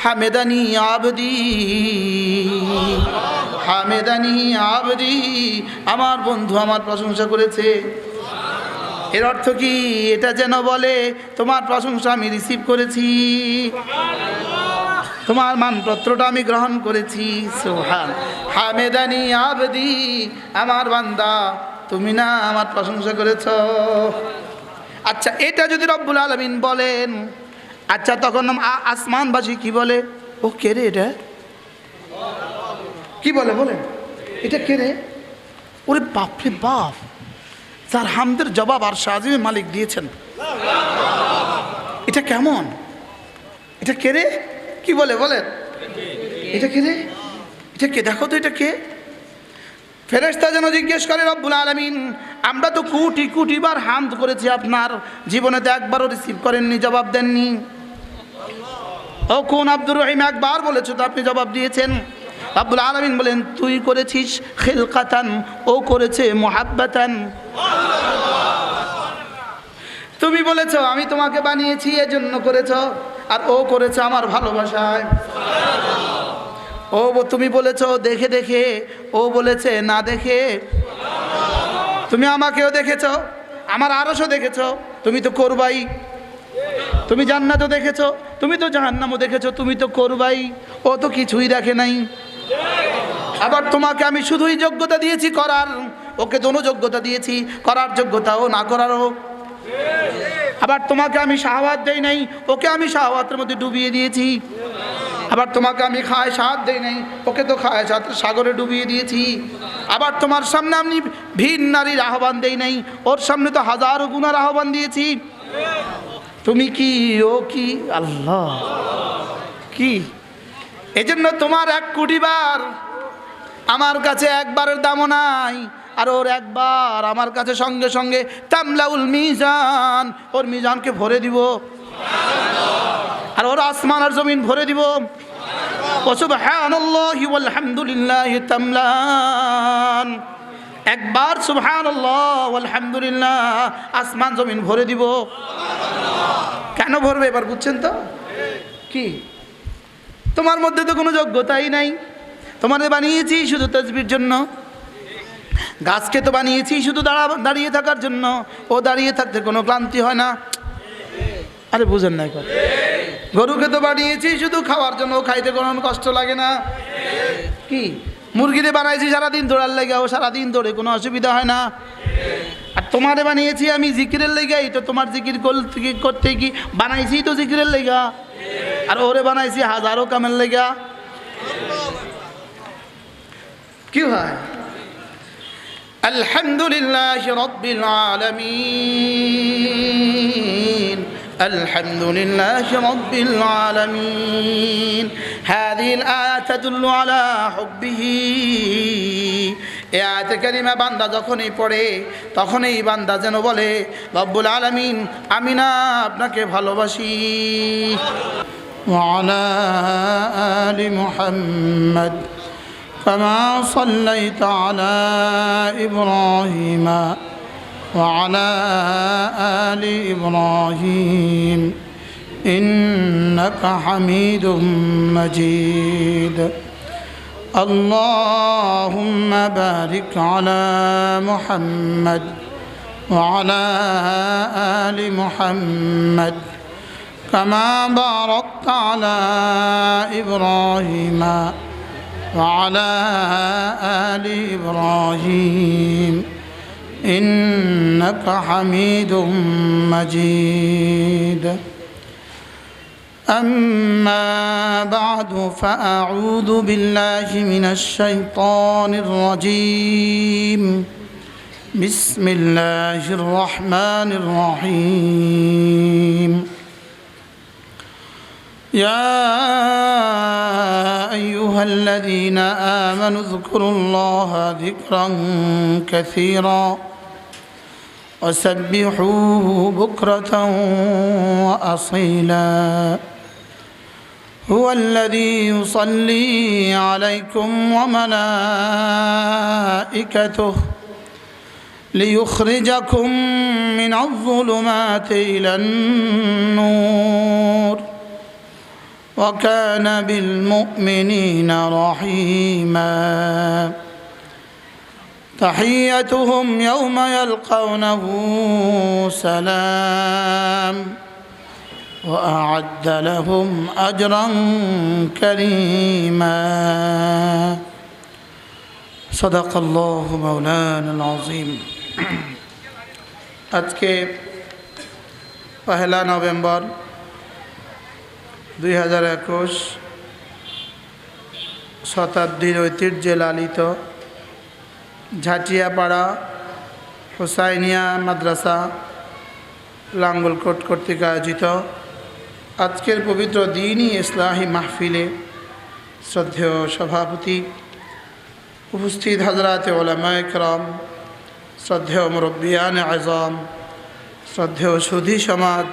Hamedani আবদি, Hamedani আবদি, আমার বন্ধু আমার প্রশংসা করেছে। এর অর্থ কি? এটা যেন বলে তোমার প্রশংসা আমি রিসিভ করেছি, তোমার মানপত্রটা আমি গ্রহণ করেছি। সুবহান, হামেদানি আবদি, আমার বান্দা তুমি না আমার প্রশংসা করেছ। আচ্ছা, এটা যদি রব্বুল আলামিন বলেন, আচ্ছা তখন আসমানবাসী কি বলে? ও কে রে এটা? কি বলে বলেন? এটা কে রে? ওরে বাপরে বাপ, যার হামদের জবাব আর শাহজিমের মালিক দিয়েছেন, এটা কেমন? এটা কে রে? কি বলে বলেন? এটা কে রে? এটা কে? দেখো তো এটা কে? ফেরেশতা যেন জিজ্ঞেস করে রব্বুল আলামিন, আমরা তো কোটি কোটি বার হামদ করেছি, আপনার জীবনে তো একবারও রিসিভ করেননি, জবাব দেননি। ও কোন আব্দুর রহিম, একবার বলেছো তো আপনি জবাব দিয়েছেন। রব্বুল আলামিন বলেন, তুই করেছিস খিলকাতান, ও করেছে মুহাব্বাতান। তুমি বলেছো আমি তোমাকে বানিয়েছি এজন্য করেছো, আর ও করেছে আমার ভালোবাসায়। ও তুমি বলেছো দেখে দেখে, ও বলেছে না দেখে। তুমি আমাকেও দেখেছো, আমার আরশও দেখেছো, তুমি তো করবাই। তুমি জান্নাতও দেখেছো, তুমি তো জাহান্নামও দেখেছো, তুমি তো করবাই। ও তো কিছুই দেখে নাই। আবার তোমাকে আমি শুধুই যোগ্যতা দিয়েছি করার, ওকে দোনো যোগ্যতা দিয়েছি, করার যোগ্যতাও না করারও। আবার তোমাকে আমি শাহওয়াত দেই নাই, ওকে আমি শাহওয়াতের মধ্যে ডুবিয়ে দিয়েছি। আবার তোমাকে আমি খায়সাত দেই নাই, ওকে তো খায়সাতের সাগরে ডুবিয়ে দিয়েছি। আবার তোমার সামনে আমি ভিন নারীর আহ্বান দেই নাই, ওর সামনে তো হাজারো গুনার আহ্বান দিয়েছি। তুমি কি, ও কি? আল্লাহ কি? এজন্য তোমার 1 কোটি বার আমার কাছে একবারের দামও নাই, আর ওর একবার আমার কাছে সঙ্গে সঙ্গে তামলাউল মিজান, ওর মিজানকে ভরে দিব, আর ওর আসমান আর জমিন ভরে দিব। সুবহানাল্লাহি ওয়াল হামদুলিল্লাহি তামলান, একবার সুবহানাল্লাহ ওয়াল হামদুলিল্লাহ, আসমান জমিন ভরে দিব। কেন ভরবে এবার বুঝছেন তো? কি? তোমার মধ্যে তো কোনো যোগ্যতাই নাই। তোমাদের বানিয়েছি শুধু তাসবির জন্য, গাছকে তো বানিয়েছি শুধু দাঁড়িয়ে থাকার জন্য, ও দাঁড়িয়ে থাকতে কোনো ক্লান্তি হয় না। আরে বুঝেন না কথা? গরুকে তো বানিয়েছি শুধু খাওয়ার জন্য, খাইতে কোনো কষ্ট লাগে না। কি? মুরগিতে বানাইছি সারাদিন দৌড়ার লেগে, ও সারাদিন দৌড়ে, কোনো অসুবিধা হয় না। আর তোমারে বানিয়েছি আমি জিকিরের লেগাই, তো তোমার জিকির করতে কি বানাইছি তো জিকিরের লেগা, আর ওরে বানাইছি হাজারো কামের লেগা। কি হয়? আলহামদুলিল্লাহি রাব্বিল আলামিন, আলহামদুলিল্লাহি রাব্বিল আলামিন। হাযিহিল আয়াত তাদুল্লু আলা হুব্বিহি। এই আয়াতে কারিমা বান্দা যখনই পড়ে, তখনই বান্দা যেন বলে রব্বুল আলামিন, আমি না আপনাকে ভালোবাসি। ওয়া আলা আলি মুহাম্মদ كما صليت على إبراهيم وعلى آل إبراهيم إنك حميد مجيد. اللهم بارك على محمد وعلى آل محمد كما باركت على إبراهيم وعلى آل إبراهيم إنك حميد مجيد. أما بعد فأعوذ بالله من الشيطان الرجيم. بسم الله الرحمن الرحيم. يا أيها الذين آمنوا اذكروا الله ذكرا كثيرا وسبحوه بكرة وأصيلا. هو الذي يصلي عليكم وملائكته ليخرجكم من الظلمات إلى النور وكان بالمؤمنين رحيما تحيتهم يوم يلقونه سلام وأعد لهم أجرا كريما صدق الله مولانا العظيم আজকে পহেলা নভেম্বর 2021 শতাব্দীর ঐতিহ্যে লালিত ঝাটিয়াপাড়া হোসাইনিয়া মাদ্রাসা লাঙ্গলকোট কর্তৃক আয়োজিত আজকের পবিত্র দ্বীনি ইসলাহি মাহফিলে শ্রদ্ধেয় সভাপতি উপস্থিত হযরত উলামায়ে কেরাম, শ্রদ্ধেয় মুরব্বিয়ান আযম, শ্রদ্ধেয় সুধী সমাজ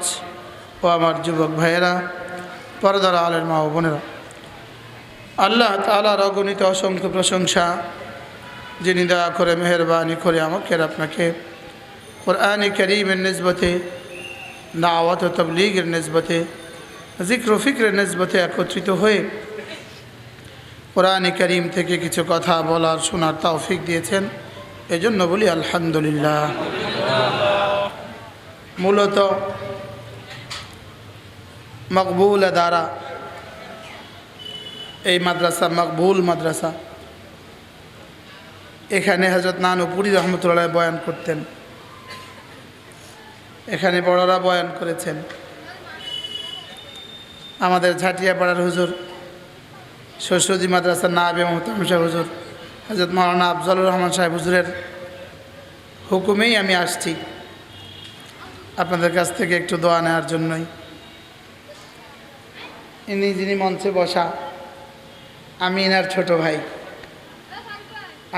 ও আমার যুবক ভাইয়েরা, পর্দার আলের মা ও বোনেরা, আল্লাহ তাআলার অগণিত অসংখ্য প্রশংসা, যিনি দয়া করে মেহেরবানি করে আমাকে আপনাকে কোরআন কারীমের নিসবতে, দাওয়াত ও তাবলীগের নিসবতে, জিক্র ও ফিক্রের নিসবতে একত্রিত হয়ে কোরআন কারীম থেকে কিছু কথা বলার শোনার তৌফিক দিয়েছেন, এজন্য বলি আলহামদুলিল্লাহ। মূলত মকবুল আদারা, এই মাদ্রাসা মকবুল মাদ্রাসা। এখানে হযরত নানুপুরী রহমতুল্লাহ বয়ান করতেন, এখানে বড়রা বয়ান করেছেন। আমাদের ঝাটিয়াপাড়ার হুজুর সরস্বতী মাদ্রাসার নায়েবে মোহতারাম সাহেব হুজুর হযরত মাওলানা আফজলুর রহমান সাহেব হুজুরের হুকুমেই আমি আসছি আপনাদের কাছ থেকে একটু দোয়া নেওয়ার জন্যই। ইনি যিনি মঞ্চে বসা, আমি এনার ছোট ভাই,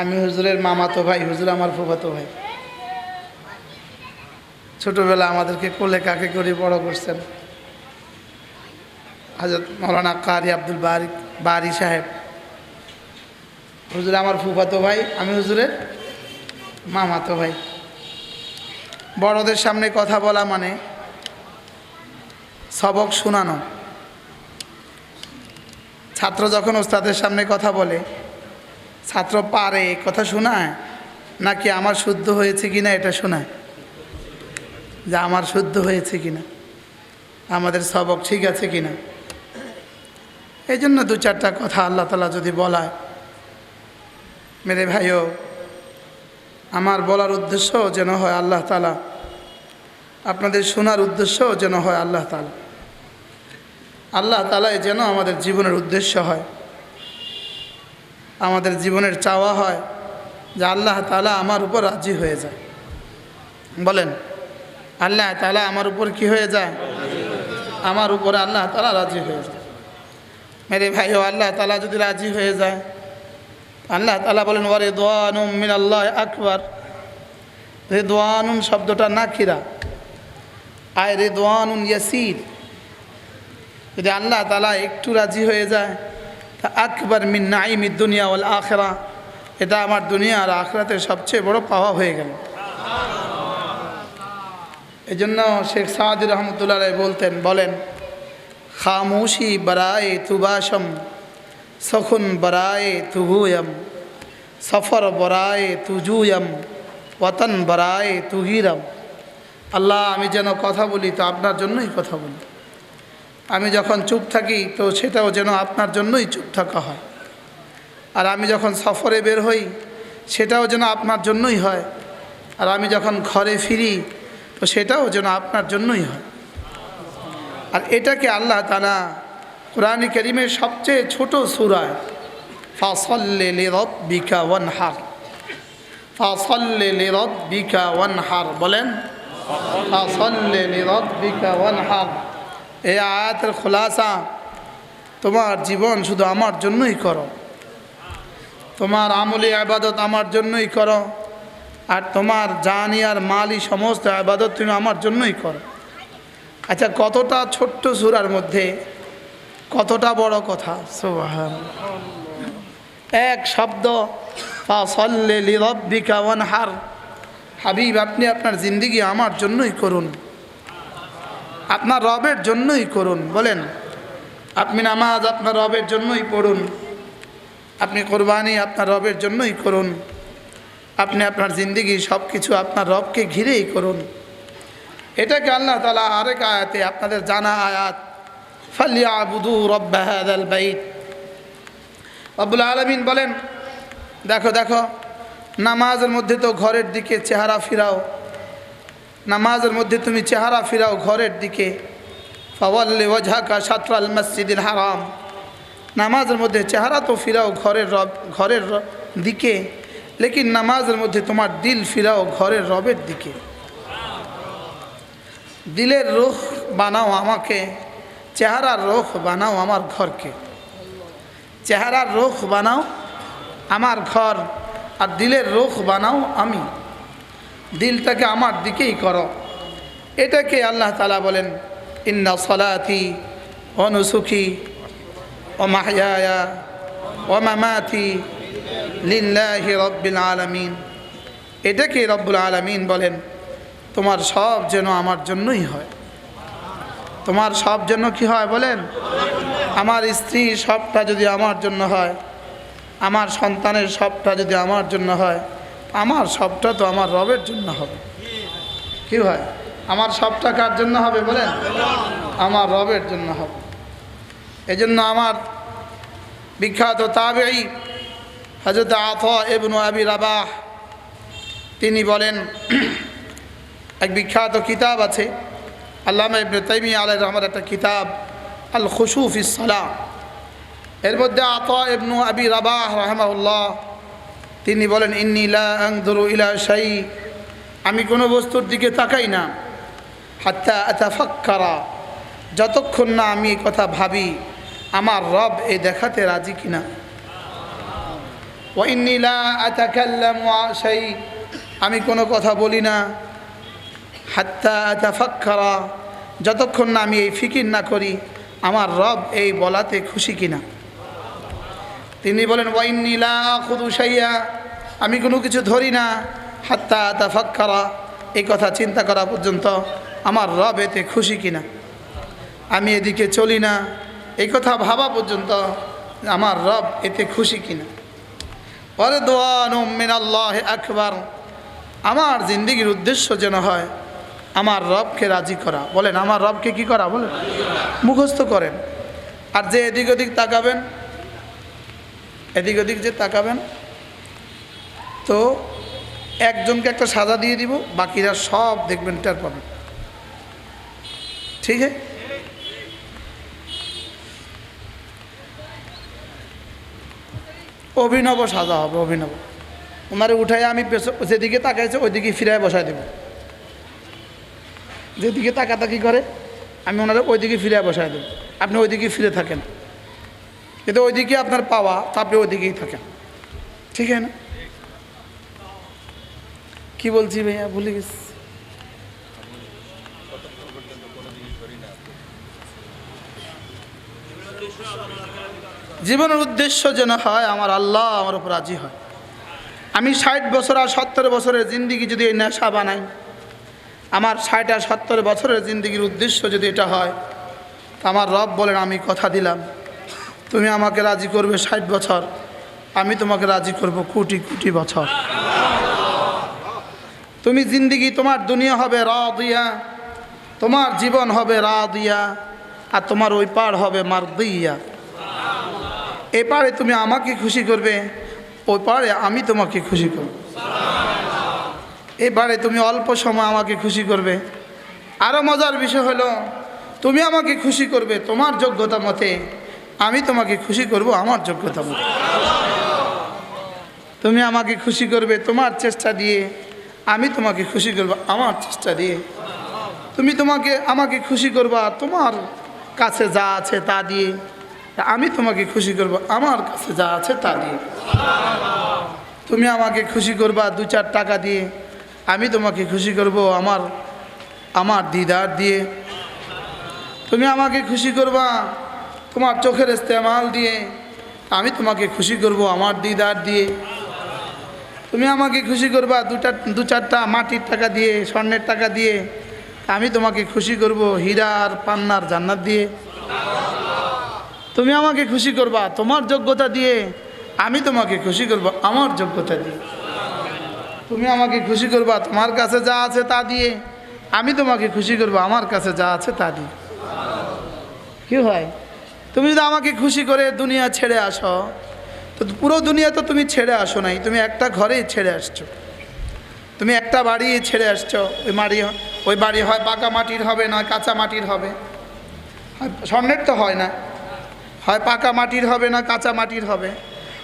আমি হুজুরের মামাতো ভাই, হুজুর আমার ফুফাতো ভাই। ছোটবেলা আমাদেরকে কোলে কাকে করে বড় করছেন হযরত মাওলানা কারি আব্দুল বারি সাহেব। হুজুর আমার ফুফাতো ভাই, আমি হুজুরের মামাতো ভাই। বড়দের সামনে কথা বলা মানে সবক শোনানো। ছাত্র যখন ওস্তাদের সামনে কথা বলে, ছাত্র পারে কথা শোনায় নাকি আমার শুদ্ধ হয়েছে কিনা এটা শোনায়, যে আমার শুদ্ধ হয়েছে কিনা, আমাদের সবক ঠিক আছে কিনা। এই জন্য দু চারটা কথা আল্লাহ তাআলা যদি বলায়, মেরে ভাইও, আমার বলার উদ্দেশ্য যেন হয় আল্লাহ তাআলা, আপনাদের শোনার উদ্দেশ্য যেন হয় আল্লাহ তাআলা। আল্লাহ তাআলাই যেন আমাদের জীবনের উদ্দেশ্য হয়, আমাদের জীবনের চাওয়া হয় যে আল্লাহ তাআলা আমার উপর রাজি হয়ে যায়। বলেন, আল্লাহ তাআলা আমার উপর কি হয়ে যায়? আমার উপরে আল্লাহ তাআলা রাজি হয়ে যায়। মেরে ভাইও, আল্লাহ তাআলা যদি রাজি হয়ে যায়, আল্লাহ তাআলা বলেন ওয়া রিদওয়ানুম মিনাল্লাহি আকবার। রিদওয়ানুন শব্দটা নাকিরা, আয় রিদওয়ানুন ইয়াসির। যদি আল্লাহ তাআলা একটু রাজি হয়ে যায়, তা আকবার মিন নাঈমিদ দুনিয়া ওয়াল আখিরা, এটা আমার দুনিয়া আর আখিরাতের সবচেয়ে বড় পাওয়া হয়ে গেল। এই জন্য শেখ সাদি রহমতুল্লাহ বলতেন, বলেন, খামোশি বরায়ে তুবাশম, সখুন বরায়ে তুহুয়ম, সফর বরায়ে তুজুয়ম, ওয়াতন বরায়ে তুহিরম। আল্লাহ, আমি যেন কথা বলি তো আপনার জন্যই কথা বলি, আমি যখন চুপ থাকি তো সেটাও যেন আপনার জন্যই চুপ থাকা হয়, আর আমি যখন সফরে বের হই সেটাও যেন আপনার জন্যই হয়, আর আমি যখন ঘরে ফিরি তো সেটাও যেন আপনার জন্যই হয়। আর এটাকে আল্লাহ তাআলা কোরআন কারীমের সবচেয়ে ছোট সূরা ফাসাল্লি লিরাব্বিকা ওয়ানহার, ফাসাল্লি লিরাব্বিকা ওয়ানহার, বলেন ফাসাল্লি লিরাব্বিকা ওয়ানহার। এই আয়াতের খুলাসা, তোমার জীবন শুধু আমার জন্যই করো, তোমার আমলি ইবাদত আমার জন্যই করো, আর তোমার জানি আর মালি সমস্ত ইবাদত তুমি আমার জন্যই করো। আচ্ছা, কতটা ছোট্ট সূরার মধ্যে কতটা বড় কথা, সুবহানাল্লাহ। এক শব্দ ফাসাল্লি লিরাব্বিকা ওয়ানহার। হাবিব, আপনি আপনার জিন্দেগি আমার জন্যই করুন, আপনার রবের জন্যই করুন। বলেন আপনি নামাজ আপনার রবের জন্যই পড়ুন, আপনি কোরবানি আপনার রবের জন্যই করুন, আপনি আপনার জিন্দেগি সব কিছু আপনার রবকে ঘিরেই করুন। এটাকে আল্লাহ তাআলা আরেক আয়াতে, আপনাদের জানা আয়াত, ফালিয়াবুদু রব্বা হাযাল বাইত, রব্বুল আলামিন বলেন, দেখো দেখো নামাজের মধ্যে তো ঘরের দিকে চেহারা ফিরাও, নামাজের মধ্যে তুমি চেহারা ফিরাও ঘরের দিকে। ফাওয়াল্লি ওয়াজহাকা শাতরাল মসজিদিল হারাম, নামাজের মধ্যে চেহারা তো ফিরাও ঘরের দিকে, লেকিন নামাজের মধ্যে তোমার দিল ফিরাও ঘরের রবের দিকে। দিলের রুখ বানাও আমাকে, চেহারার রুখ বানাও আমার ঘরকে। চেহারার রুখ বানাও আমার ঘর, আর দিলের রুখ বানাও আমি, দিলটাকে আমার দিকেই করো। এটাকে আল্লাহ তাআলা বলেন, ইন্না সলাতি ওয়া নুসুকি ওয়া মাহইয়ায়া ওয়া মামাতি লিল্লাহি রাব্বিল আলামিন। এটাকে রব্বুল আলামিন বলেন, তোমার সব যেন আমার জন্যই হয়। তোমার সব জন্য কি হয় বলেন? আমার স্ত্রী সবটা যদি আমার জন্য হয়, আমার সন্তানের সবটা যদি আমার জন্য হয়, আমার সবটা তো আমার রবের জন্য হবে। কি হয়? আমার সবটা কার জন্য হবে বলেন? আমার রবের জন্য হবে। এজন্য আমার বিখ্যাত তাবেঈ হযরত আতা ইবনে আবি রাবাহ তিনি বলেন, এক বিখ্যাত কিতাব আছে আল্লামা ইবনে তাইমিয়া আলাইহির রহমার একটা কিতাব আল খুশু ফিস সালাহ, এর মধ্যে আতা ইবনে আবি রাবাহ রাহিমাহুল্লাহ তিনি বলেন, ইন্নী লা আনজুরু ইলা শাই, আমি কোনো বস্তুর দিকে তাকাই না, হাত্তা আতাফাক্কারা, যতক্ষণ না আমি এই কথা ভাবি আমার রব এই দেখাতে রাজি কিনা। ওয়া ইন্নী লা আতাকাল্লামু শাই, আমি কোনো কথা বলি না, হাত্তা আতাফাক্কারা, যতক্ষণ না আমি এই ফিকির না করি আমার রব এই বলাতে খুশি কিনা। তিনি বলেন, ওয়া ইন্নী লা আখুযু শাইয়া, আমি কোনো কিছু ধরি না, হাত্তা আতাফাক্কারা, এই কথা চিন্তা করা পর্যন্ত আমার রব এতে খুশি কিনা। আমি এদিকে চলি না, এই কথা ভাবা পর্যন্ত আমার রব এতে খুশি কিনা। ওয়ারিদওয়ানুম মিনাল্লাহি আকবার, আমার জিন্দেগির উদ্দেশ্য যেন হয় আমার রবকে রাজি করা। বলেন, আমার রবকে কি করা বলেন? মুখস্থ করেন। আর যে এদিক ওদিক তাকাবেন, এদিক ওদিক যে তাকাবেন, তো একজনকে একটা সাজা দিয়ে দিব, বাকিরা সব দেখবেন, টের পাবেন। ঠিক আছে? অভিনব সাজা হবে, অভিনব। ওনারে উঠাই আমি যেদিকে তাকাইছে ওইদিকে ফিরায় বসায় দেব। যেদিকে তাকাতাকি করে আমি ওনারা ওইদিকে ফিরায় বসায় দেব, আপনি ওইদিকে ফিরে থাকেন। কিন্তু ওইদিকে আপনার পাওয়া, তো আপনি ওইদিকেই থাকেন। ঠিক আছে না? কি বলছি ভাইয়া, ভুলে গেছি। জীবনের উদ্দেশ্য যেন হয় আমার আল্লাহ আমার উপর রাজি হয়। আমি 60 বছর আর 70 বছরের জিন্দিগি যদি এই নেশা বানাই, আমার 60 আর 70 বছরের জিন্দিগির উদ্দেশ্য যদি এটা হয়, তা আমার রব বলেন, আমি কথা দিলাম তুমি আমাকে রাজি করবে 60 বছর, আমি তোমাকে রাজি করব কোটি কোটি বছর। তুমি জিন্দিগি, তোমার দুনিয়া হবে রাদিয়া, তোমার জীবন হবে রাদিয়া, আর তোমার ওই পার হবে মারদিয়া। এ পারে তুমি আমাকে খুশি করবে, ওই পারে আমি তোমাকে খুশি করব। এবারে তুমি অল্প সময় আমাকে খুশি করবে। আরও মজার বিষয় হলো, তুমি আমাকে খুশি করবে তোমার যোগ্যতা মতে, আমি তোমাকে খুশি করব আমার যোগ্যতা মতে। তুমি আমাকে খুশি করবে তোমার চেষ্টা দিয়ে, আমি তোমাকে খুশি করব আমার চেষ্টা দিয়ে। তুমি আমাকে খুশি করবা তোমার কাছে যা আছে তা দিয়ে, আমি তোমাকে খুশি করব আমার কাছে যা আছে তা দিয়ে। তুমি আমাকে খুশি করবা 2-4 টাকা দিয়ে, আমি তোমাকে খুশি করব আমার দিদার দিয়ে। তুমি আমাকে খুশি করবা তোমার চোখের ইস্তেমাল দিয়ে, আমি তোমাকে খুশি করব আমার দিদার দিয়ে। তুমি আমাকে খুশি করবা 2-4টা মাটির টাকা দিয়ে, স্বর্ণের টাকা দিয়ে, আমি তোমাকে খুশি করব হীরা আর পান্নার জান্নাত দিয়ে। তুমি আমাকে খুশি করবা তোমার যোগ্যতা দিয়ে, আমি তোমাকে খুশি করব আমার যোগ্যতা দিয়ে। তুমি আমাকে খুশি করবা তোমার কাছে যা আছে তা দিয়ে, আমি তোমাকে খুশি করব আমার কাছে যা আছে তা দিয়ে। কি হয়? তুমি যদি আমাকে খুশি করে দুনিয়া ছেড়ে আসো, তো পুরো দুনিয়া তো তুমি ছেড়ে আসো নাই, তুমি একটা ঘরেই ছেড়ে আসছো, তুমি একটা বাড়ি ছেড়ে আসছো। ওই বাড়ি হয় পাকা মাটির হবে না কাঁচা মাটির হবে, স্বর্ণের তো হয় না, হয় পাকা মাটির হবে না কাঁচা মাটির হবে।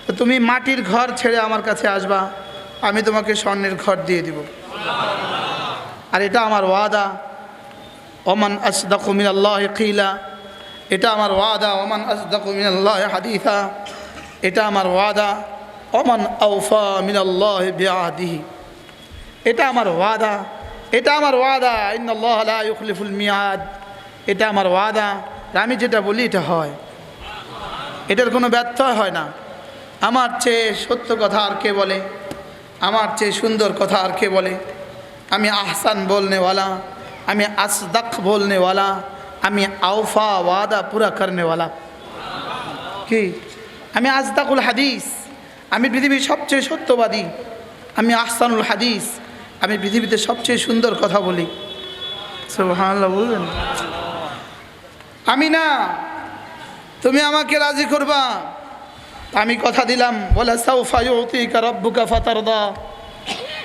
তো তুমি মাটির ঘর ছেড়ে আমার কাছে আসবা, আমি তোমাকে স্বর্ণের ঘর দিয়ে দিব। আর এটা আমার ওয়াদা, ওমান আসদাকু মিনাল্লাহি কিলা, এটা আমার ওয়াদা, ওমান আসদাকু মিনাল্লাহি হাদিসা, এটা আমার ওয়াদা, ওমান আওফা মিনাল্লাহি বিআহদিহি, এটা আমার ওয়াদা, এটা আমার ওয়াদা, ইন্নাল্লাহা লা ইউখলিফুল মিয়াদ, এটা আমার ওয়াদা। আমি যেটা বলি এটা হয়, এটার কোনো ব্যত্যয় হয় না। আমার চেয়ে সত্য কথা আর কে বলে, আমার চেয়ে সুন্দর কথা আর কে বলে? আমি আহসান বলনেওয়ালা, আমি আসদাক বলনেওয়ালা, আমি আওফা ওয়াদা পুরা করনেওয়ালা। কি? আমি আসদাকুল হাদিস, আমি পৃথিবীর সবচেয়ে সত্যবাদী। আমি আহসানুল হাদিস, আমি পৃথিবীতে সবচেয়ে সুন্দর কথা বলি। সুবহানাল্লাহ বলবেন? আমি না, তুমি আমাকে রাজি করবা, আমি কথা দিলাম, ওয়ালা সাউফা ইউতিকা রাব্বুকা ফাতারদা,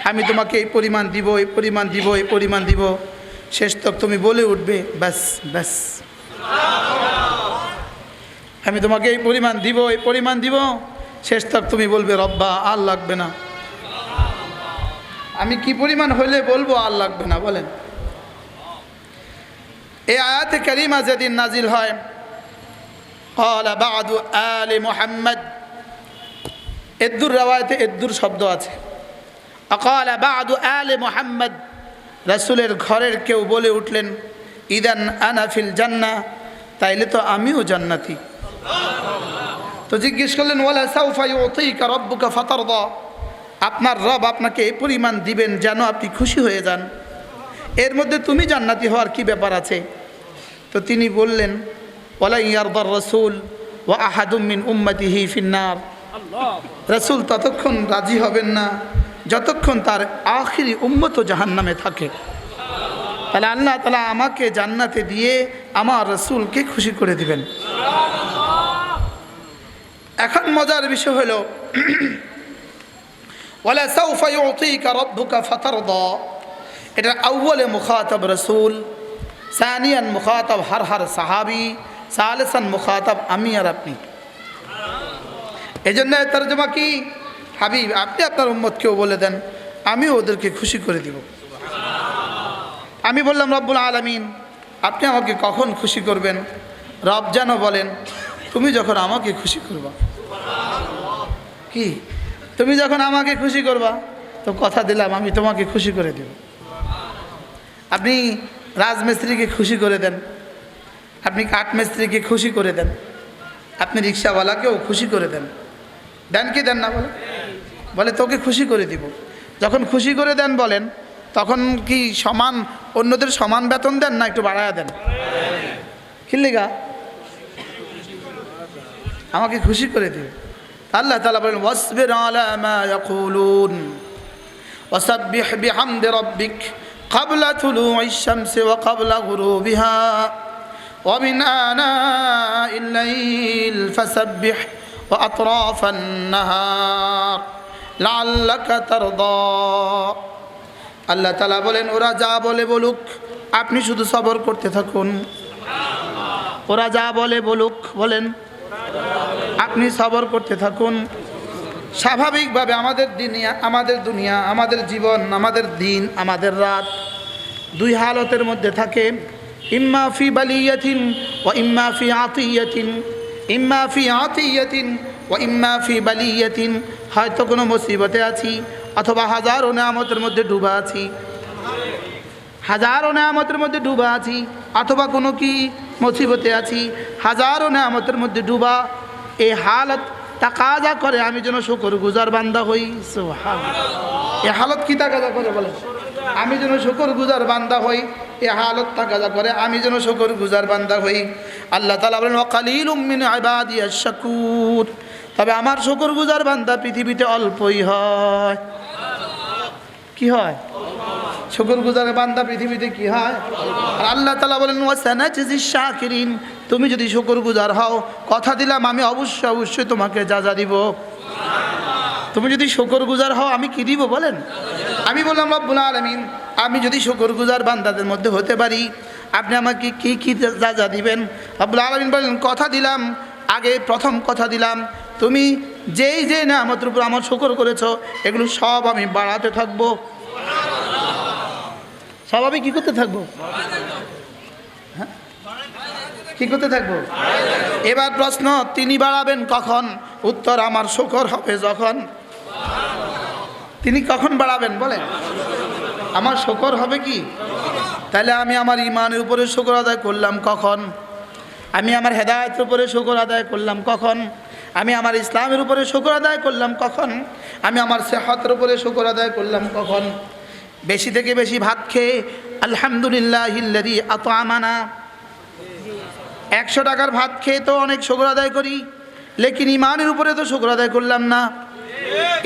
আমি তোমাকে এই পরিমাণ দিব, এই পরিমাণ দিব, এই পরিমাণ দিব। শেষ তক তুমি বলে উঠবে ব্যাস ব্যাস, আমি তোমাকে এই পরিমাণ দিব, এই পরিমাণ দিব। শেষ তক তুমি বলবে রব্বা আর লাগবে না। আমি কি পরিমাণ হইলে বলবো আর লাগবে না বলেন? এই আয়াতে কারিমা যেদিন নাজিল হয়, قال بعض آل محمد, এদ্দুর রাওয়ায়াতে এদ্দুর শব্দ আছে। قال بعض آل محمد, রাসূলের ঘরের কেউ বলে উঠলেন, ইদান আনা ফিল জান্নাহ, তাইলে তো আমিও জান্নাতি। তো জিজ্ঞেস করলেন, ওয়ালা সাউফা ইউতিকা রাব্বুকা ফাতারদা, আপনার রব আপনাকে এই পরিমাণ দিবেন যেন আপনি খুশি হয়ে যান, এর মধ্যে তুমি জান্নাতি হওয়ার কি ব্যাপার আছে? তো তিনি বললেন, ওয়ালা ইয়ারদার রাসূল ওয়া আহাদুম মিন উম্মতিহি ফিন্নার, রাসূল ততক্ষণ রাজি হবেন না যতক্ষণ তার আখিরি উম্মত জাহান্নামে থাকে। তাহলে আল্লাহ তাআলা আমাকে জান্নাতে দিয়ে আমার রাসূলকে খুশি করে দিবেন। এখন মজার বিষয় হলো, ওয়ালা সাউফা ইউতিকা রাব্বুকা ফাতারদা, এটা আউয়ালে মুখাতাব রাসূল, সানিয়ান মুখাতাব হর সাহাবী, সালিসান মুখাতাব আমি আর আপনি। এজন্য তরজমা কি, হাবিব আপনি আপনার উম্মতকেও বলে দেন আমি ওদেরকে খুশি করে দিব। আমি বললাম রব্বুল আলামিন আপনি আমাকে কখন খুশি করবেন? রব যেন বলেন তুমি যখন আমাকে খুশি করবা। কি? তুমি যখন আমাকে খুশি করবা, তো কথা দিলাম আমি তোমাকে খুশি করে দেব। আপনি রাজমিস্ত্রিকে খুশি করে দেন, আপনি কাঠমিস্ত্রিকে খুশি করে দেন, আপনি রিক্সাওয়ালাকেও খুশি করে দেন, দেন কি দেন না? বলে তোকে খুশি করে দিব। যখন খুশি করে দেন বলেন, তখন কি সমান অন্যদের সমান বেতন দেন না একটু বাড়ায়া দেন? কিল্লিগা আমাকে খুশি করে দিবে। আল্লাহ তাআলা বলেন, ওয়াসবির আলা মা ইয়াকুলুন ওয়াসাব্বিহ বিহামদি রাব্বিক ক্বাবলা তুলুইশ শামসি ওয়া ক্বাবলা গুরুবিহা ওয়া মিন আনাইল লাইল ফাসাব্বিহ ওয়া আতরাফান নাহার লাআল্লাকা তারদা। আল্লাহ তাআলা বলেন, ওরা যা বলে বলুক আপনি শুধু সবর করতে থাকুন। ওরা যা বলে বলুক, বলেন আপনি সবর করতে থাকুন। স্বাভাবিকভাবে আমাদের দুনিয়া, আমাদের জীবন, আমাদের দিন, আমাদের রাত দুই হালতের মধ্যে থাকে। ইম্মা ফি বালিয়াতিন ওয়া ইম্মা ফি আতিয়াতিন, ইম্মা ফি আতিয়াতিন ওয়া ইম্মা ফি বালিয়াতিন, হয়তো কোনো মুসিবতে আছি অথবা হাজারো নেয়ামতের মধ্যে ডুবা আছি, হাজারো নেয়ামতের মধ্যে ডুবা আছি, অথবা কোনো কি মুসিবতে আছি, হাজারো নেয়ামতের মধ্যে ডুবা। এই হালত তাকাজা করে আমি যেন শুকর গুজার বান্দা হই। সুবহানাল্লাহ। এই হালত কি তাকাজা করে বলেন? আমি যেন শুকর গুজার বান্দা হই। এই হালত তাকাজা করে আমি যেন শুকর গুজার বান্দা হই। আল্লাহ তাআলা বলেন ওয়াকালিলুম মিন ইবাদিয়াশ শাকুর, তবে আমার শুকরগুজার বান্দা পৃথিবীতে অল্পই হয়। কি হয়? শুকরগুজার বান্দা পৃথিবীতে কি হয়? আর আল্লাহ তাআলা বলেন ওয়াসানাজিস শাকিরিন, তুমি যদি শুকরগুজার হও, কথা দিলাম আমি অবশ্যই তোমাকে যা দিব। তুমি যদি শুকরগুজার হও আমি কি দিব বলেন? আমি বললাম রব্বুল আলামিন, আমি যদি শুকরগুজার বান্দাদের মধ্যে হতে পারি, আপনি আমাকে কি যা দিবেন? রব্বুল আলামিন বলেন কথা দিলাম, আগে প্রথম কথা দিলাম, তুমি যেই নেয়ামতের উপর আমার শুকর করেছো এগুলো সব আমি বাড়াতে থাকবো। সব আমি কি করতে থাকবো? হ্যাঁ, কি করতে থাকবো? এবার প্রশ্ন, তিনি বাড়াবেন কখন? উত্তর, আমার শুকর হবে যখন। তিনি কখন বাড়াবেন বলেন? আমার শুকর হবে কি? তাহলে আমি আমার ইমানের উপরে শুকর আদায় করলাম কখন? আমি আমার হেদায়েতের উপরে শুকর আদায় করলাম কখন? আমি আমার ইসলামের উপরে শুকর আদায় করলাম কখন? আমি আমার সেহতের উপরে শুকর আদায় করলাম কখন? বেশি থেকে বেশি ভাত খেয়ে আলহামদুলিল্লাহিল্লাযী আত'আমানা, 100 টাকার ভাত খেয়ে তো অনেক শুকর আদায় করি, লেকিন ইমানের উপরে তো শুকর আদায় করলাম না,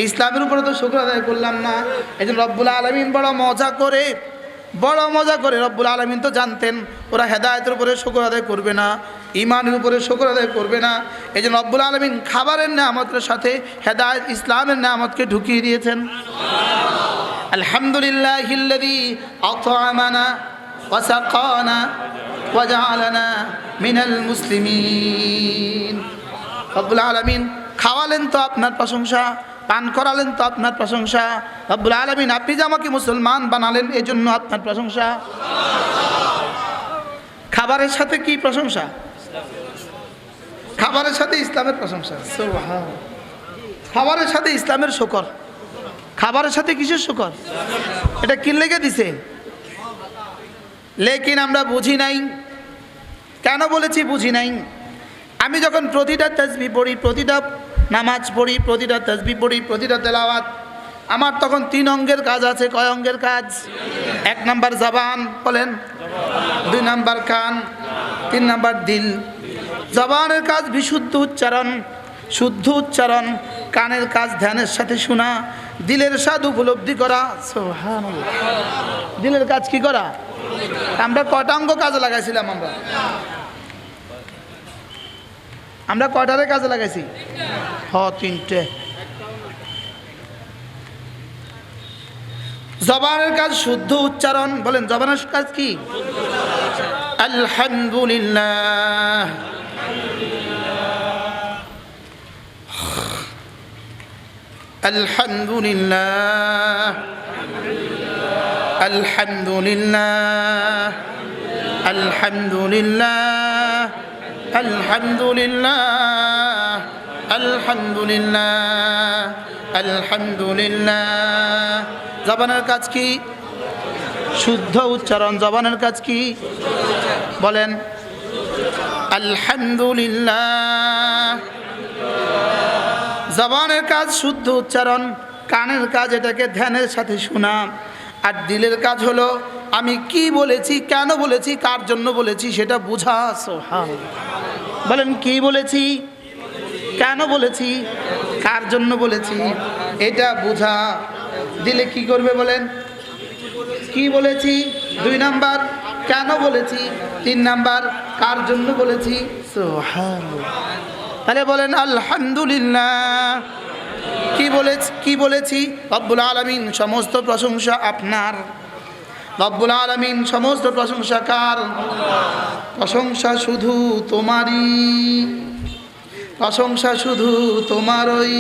ইসলামের উপরে তো শুকর আদায় করলাম না। এজন্য রব্বুল আলামিন বড় মজা করে রব্বুল আলামিন তো জানতেন ওরা হেদায়েতের উপরে শুকর আদায় করবে না, ইমানের উপরে শুকর আদায় করবে না। এজন্য রব্বুল আলামিন খাবারের নেয়ামতের সাথে হেদায়েত ইসলামের নেয়ামতকে ঢুকিয়ে দিয়েছেন। আলহামদুলিল্লাহিল্লাযী আত'আমানা ওয়া সাকানা ওয়া জাআলানা মিনাল মুসলিমিন। রব্বুল আলামিন খাওয়ালেন তো আপনার প্রশংসা, পান করালেন তো আপনার প্রশংসা। রব্বুল আলামিন আপনি যে আমাকে মুসলমান বানালেন এজন্য আপনার প্রশংসা। খাবারের সাথে কি প্রশংসা? খাবারের সাথে ইসলামের প্রশংসা। সুবহান। খাবারের সাথে ইসলামের শুকর। খাবারের সাথে কিসের শুকর? এটা কি লেগে দিছে? লেকিন আমরা বুঝি নাই। কেন বলেছি বুঝি নাই? আমি যখন প্রতিটা তাসবিহ পড়ি, প্রতিটা নামাজ পড়ি, প্রতিটা তাসবিহ পড়ি, প্রতিটা তেলাওয়াত, আমার তখন 3 অঙ্গের কাজ আছে। কয় অঙ্গের কাজ? 1 নাম্বার জবান বলেন, 2 নাম্বার কান, 3 নাম্বার দিল। জবানের কাজ বিশুদ্ধ উচ্চারণ, শুদ্ধ উচ্চারণ। কানের কাজ ধ্যানের সাথে শোনা, দিলের স্বাদ উপলব্ধি করা। সুবহানাল্লাহ। দিলের কাজ কি করা? আমরা কয়টা অঙ্গ কাজে লাগাইছিলাম? আমরা কয়টারে কাজে লাগাইছি? 3টে। জবানের কাজ শুদ্ধ উচ্চারণ। বলেন জবানের কাজ কি? আলহামদুলিল্লাহ, আলহামদুলিল্লাহ, আলহামদুলিল্লাহ, আলহামদুলিল্লাহ, আলহামদুলিল্লাহ, আলহামদুলিল্লাহ, আলহামদুলিল্লাহ। জবানের কাজ কি? শুদ্ধ উচ্চারণ। জবানের কাজ কি? বলেন আলহামদুলিল্লাহ। জবানের কাজ শুদ্ধ উচ্চারণ, কানের কাজ এটাকে ধ্যানের সাথে শোনা, আর দিলের কাজ হলো আমি কি বলেছি, কেন বলেছি, কার জন্য বলেছি সেটা বোঝা। সুবহানাল্লাহ। বলেন কি বলেছি, কেন বলেছি, কার জন্য বলেছি, এটা বোঝা। দিলে কি করবে বলেন? কি বলেছি, 2 নাম্বার কেন বলেছি, 3 নাম্বার কার জন্য বলেছি। সুবহানাল্লাহ। তাহলে বলেন আলহামদুলিল্লাহ। কি বলেছি? রব্বুল আলামিন সমস্ত প্রশংসা আপনার। রব্বুল আলামিন সমস্ত প্রশংসা কার? প্রশংসা শুধু তোমারই, প্রশংসা শুধু তোমারই।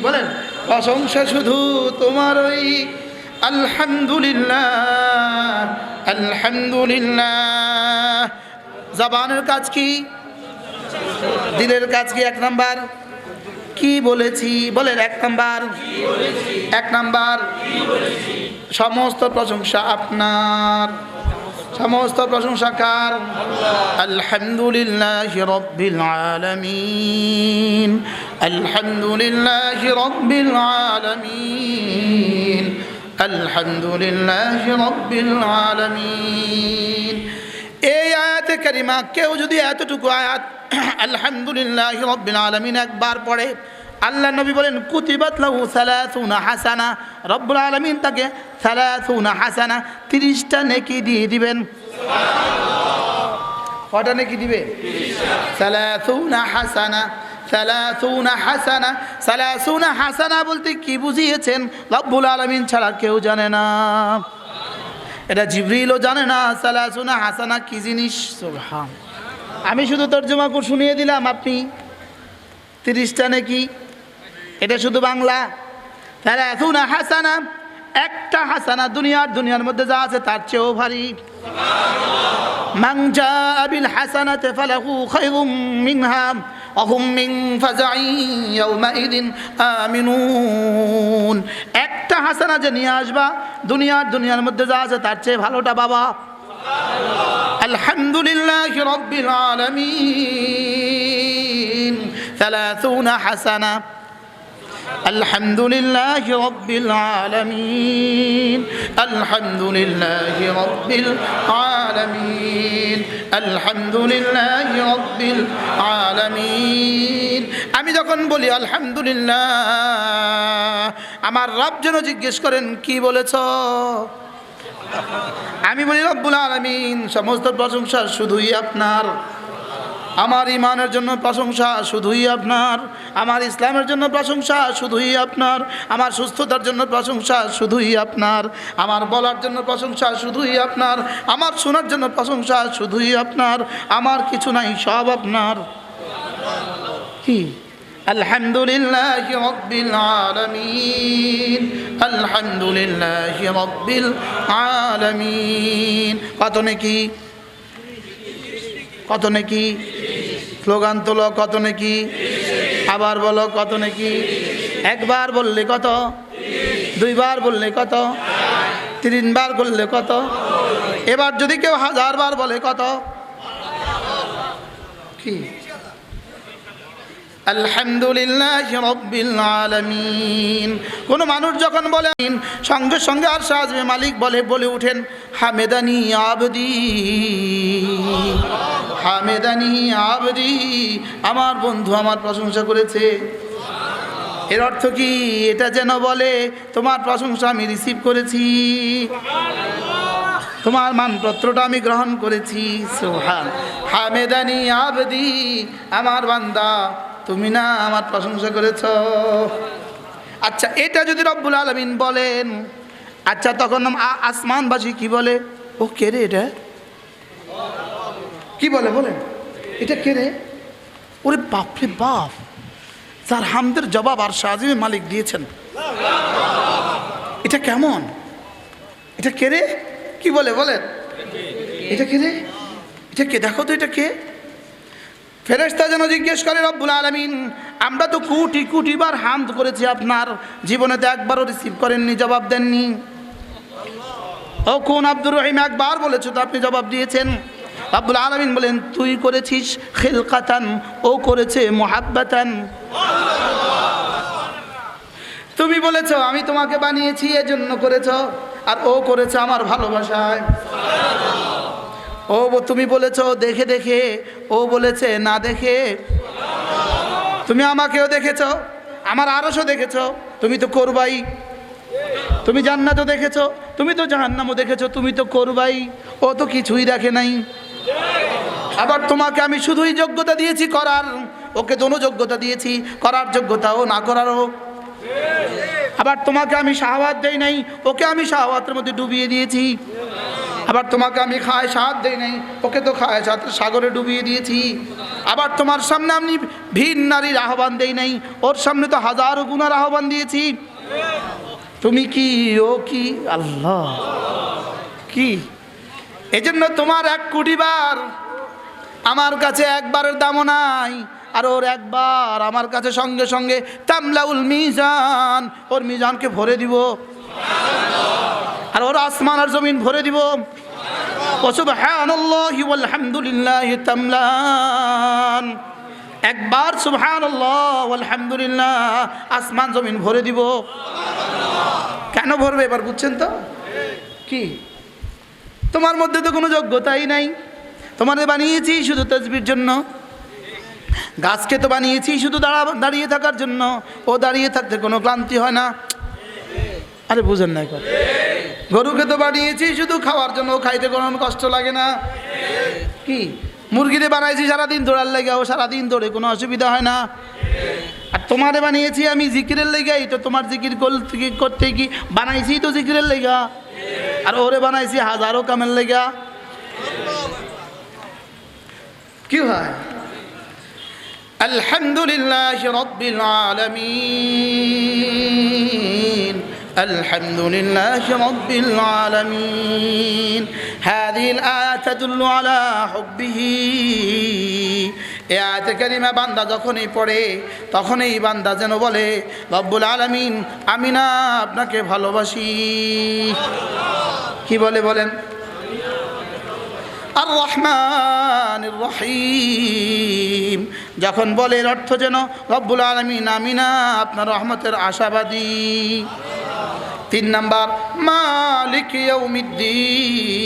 বলেন প্রশংসা শুধু তোমারই। আলহামদুলিল্লাহ, আলহামদুলিল্লাহ। জবানের কাজ কি? দিলের কাজ কি? 1 নাম্বার কি বলেছি? বলেন 1 নাম্বার, 1 নাম্বার সমস্ত প্রশংসা আপনার। সমস্ত প্রশংসা কার? আলহামদুলিল্লাহি রাব্বিল আলামিন, আলহামদুলিল্লাহি রাব্বিল আলামিন, আলহামদুলিল্লাহি রাব্বিল আলামিন। এই আয়াতে কারিমা কেউ যদি এতটুকু আয়াত আলহামদুলিল্লাহি রাব্বিল আলামিন একবার পড়ে, আল্লাহ নবী বলেন কুতিবাত লাহু 30 হাসানা, রব্বুল আলামিন তাকে 30 হাসানা 30টা নেকি দিয়ে দিবেন। কটা নেকি দিবে? 30 হাসানা। 30 হাসানা, 30 হাসানা বলতে কি বুঝিয়েছেন রব্বুল আলামিন ছাড়া কেউ জানে না, এটা জিবরিলও জানে না 30 হাসানা কি জিনিস। সুবহান, আমি শুধু তর্জমা করে শুনিয়ে দিলাম, আপনি 30টা নেকি, এটা শুধু বাংলা। 30 হাসানা, একটা হাসানা দুনিয়ার মধ্যে যা আছে তার চেয়েও ভারী। মান জাআ বিল হাসানাতি ফালাহু খায়রুম মিনহা ওয়া হুম মিন ফাজাইন ইয়াওমাইদিন আমিনুন। একটা হাসানা যে নিয়ে আসবা দুনিয়ার মধ্যে যা আছে তার চেয়ে ভালোটা বাবা। আলহামদুলিল্লাহি রাব্বিল আলামিন 30 হাসানা। আলহামদুলিল্লাহি রাব্বিল আলামিন, আলহামদুলিল্লাহি রাব্বিল আলামিন, আলহামদুলিল্লাহি রাব্বিল আলামিন। আমি যখন বলি আলহামদুলিল্লাহ, আমার রব যেন জিজ্ঞেস করেন কি বলেছ। আমি বলি রব্বুল আলামিন সমস্ত প্রশংসা শুধুই আপনার, আমার ইমানের জন্য প্রশংসা শুধুই আপনার, আমার ইসলামের জন্য প্রশংসা শুধুই আপনার, আমার সুস্থতার জন্য প্রশংসা শুধুই আপনার, আমার বলার জন্য প্রশংসা শুধুই আপনার, আমার শোনার জন্য প্রশংসা শুধুই আপনার, আমার কিছু নাই, সব আপনার। কি? আলহামদুলিল্লাহি রাব্বিল আলামিন, আলহামদুলিল্লাহি রাব্বিল আলামিন। কত নাকি? কত নাকি? স্লোগান তোলো, কত নাকি? আবার বলো কত নাকি? একবার বললে কত? দুইবার বললে কত? 3 বার বললে কত? এবার যদি কেউ 1000 বার বলে কত? কি? আলহামদুলিল্লাহি রাব্বিল আলামিন। কোন মানুষ যখন বলে সঙ্গে সঙ্গে আর সাজবে মালিক বলে উঠেন হামেদানি আবদি, হামেদানি আবদি, আমার বন্ধু আমার প্রশংসা করেছে। এর অর্থ কি? এটা যেন বলে তোমার প্রশংসা আমি রিসিভ করেছি, তোমার মানপত্রটা আমি গ্রহণ করেছি। সুবহান, হামেদানি আবদি, আমার বান্দা তুমি না আমার প্রশংসা করেছ। আচ্ছা, এটা যদি রব্বুল আলামিন বলেন, আচ্ছা তখন আসমানবাসী কি বলে? ও কে রে এটা? কি বলে বলেন? এটা কে রে? ওরে বাপরে বাপ, যার হামদের জবাব আর শাহজিমের মালিক দিয়েছেন, এটা কেমন? এটা কে রে? কি বলে বলেন? এটা কে রে? এটা কে? দেখো তো এটা কে? ফেরেশতা যেন জিজ্ঞেস করে রব্বুল আলামিন আমরা তো কোটি কোটি বার হামদ করেছি আপনার, জীবনে তো একবারও রিসিভ করেননি, জবাব দেননি। ও কোন আব্দুর রহিম একবার বলেছো তো আপনি জবাব দিয়েছেন। রব্বুল আলামিন বলেন তুই করেছিস খিলকাতান, ও করেছে মুহাব্বাতান। তুমি বলেছো আমি তোমাকে বানিয়েছি এজন্য করেছো, আর ও করেছে আমার ভালোবাসায়। ও তুমি বলেছো দেখে দেখে, ও বলেছে না দেখে। তুমি আমাকেও দেখেছো, আমার আরশও দেখেছো, তুমি তো করবাই। তুমি জান্নাতও দেখেছো, তুমি তো জাহান্নামও দেখেছো, তুমি তো করবাই। ও তো কিছুই দেখে নাই। আবার তোমাকে আমি শুধুই যোগ্যতা দিয়েছি করার, ওকে দোনো যোগ্যতা দিয়েছি, করার যোগ্যতাও না করারও। আবার তোমাকে আমি শাহওয়াত দেই নাই, ওকে আমি শাহওয়াতের মধ্যে ডুবিয়ে দিয়েছি। আবার তোমাকে আমি খায়সাত দেই নাই, ওকে তো খায়সাতের সাগরে ডুবিয়ে দিয়েছি। আবার তোমার সামনে আমি ভিন নারীর আহ্বান দেই নাই, ওর সামনে তো হাজারো গুনার আহ্বান দিয়েছি। তুমি কি, ও কি? আল্লাহ কি? এজন্য তোমার 1 কোটি বার আমার কাছে একবারের দামও নাই, আর ওর একবার আমার কাছে সঙ্গে সঙ্গে তামলাউল মিজান, ওর মিজানকে ভরে দিব, আর ওর আসমান আর জমিন ভরে দিব। সুবহানাল্লাহি ওয়াল হামদুলিল্লাহি তামলান, একবার সুবহানাল্লাহ ওয়াল হামদুলিল্লাহ আসমান জমিন ভরে দিব। কেন ভরবে এবার বুঝছেন তো? কি? তোমার মধ্যে তো কোনো যোগ্যতাই নাই, তোমারে বানিয়েছি শুধু তাসবির জন্য, গাছকে তো বানিয়েছি শুধু দাঁড়িয়ে থাকার জন্য, ও দাঁড়িয়ে থাকতে কোনো ক্লান্তি হয় না। আরে বুঝেন না এখন, গরুকে তো বানিয়েছি শুধু খাওয়ার জন্য, ও খাইতে কোনো কষ্ট লাগে না। কি মুরগিরে বানাইছি সারাদিন দৌড়ার লেগে, ও সারাদিন দৌড়ে কোনো অসুবিধা হয় না। আর তোমারে বানিয়েছি আমি জিকিরের লেগাই, তো তোমার জিকির করতে কি বানাইছি তো জিকিরের লেগা, আর ওরে বানাইছি হাজারো কামের লেগা। কি হয়? আলহামদুলিল্লাহ রাব্বিল আলামিন, আলহামদুলিল্লাহ রাব্বিল আলামিন। হাযিহিল আয়াত তাদুল্লু আলা হুব্বিহি। এই আয়াতে কারিমা বান্দা যখনই পড়ে তখনই বান্দা যেন বলে, রব্বুল আলামিন আমি না আপনাকে ভালোবাসি। কি বলে বলেন? আর রহমানির রহিম। যখন বলে এর অর্থ যেন রব্বুল আলামিন আমি না আপনার রহমতের আশাবাদী। 3 নাম্বার মালিক ইয়াউমিদ্দিন।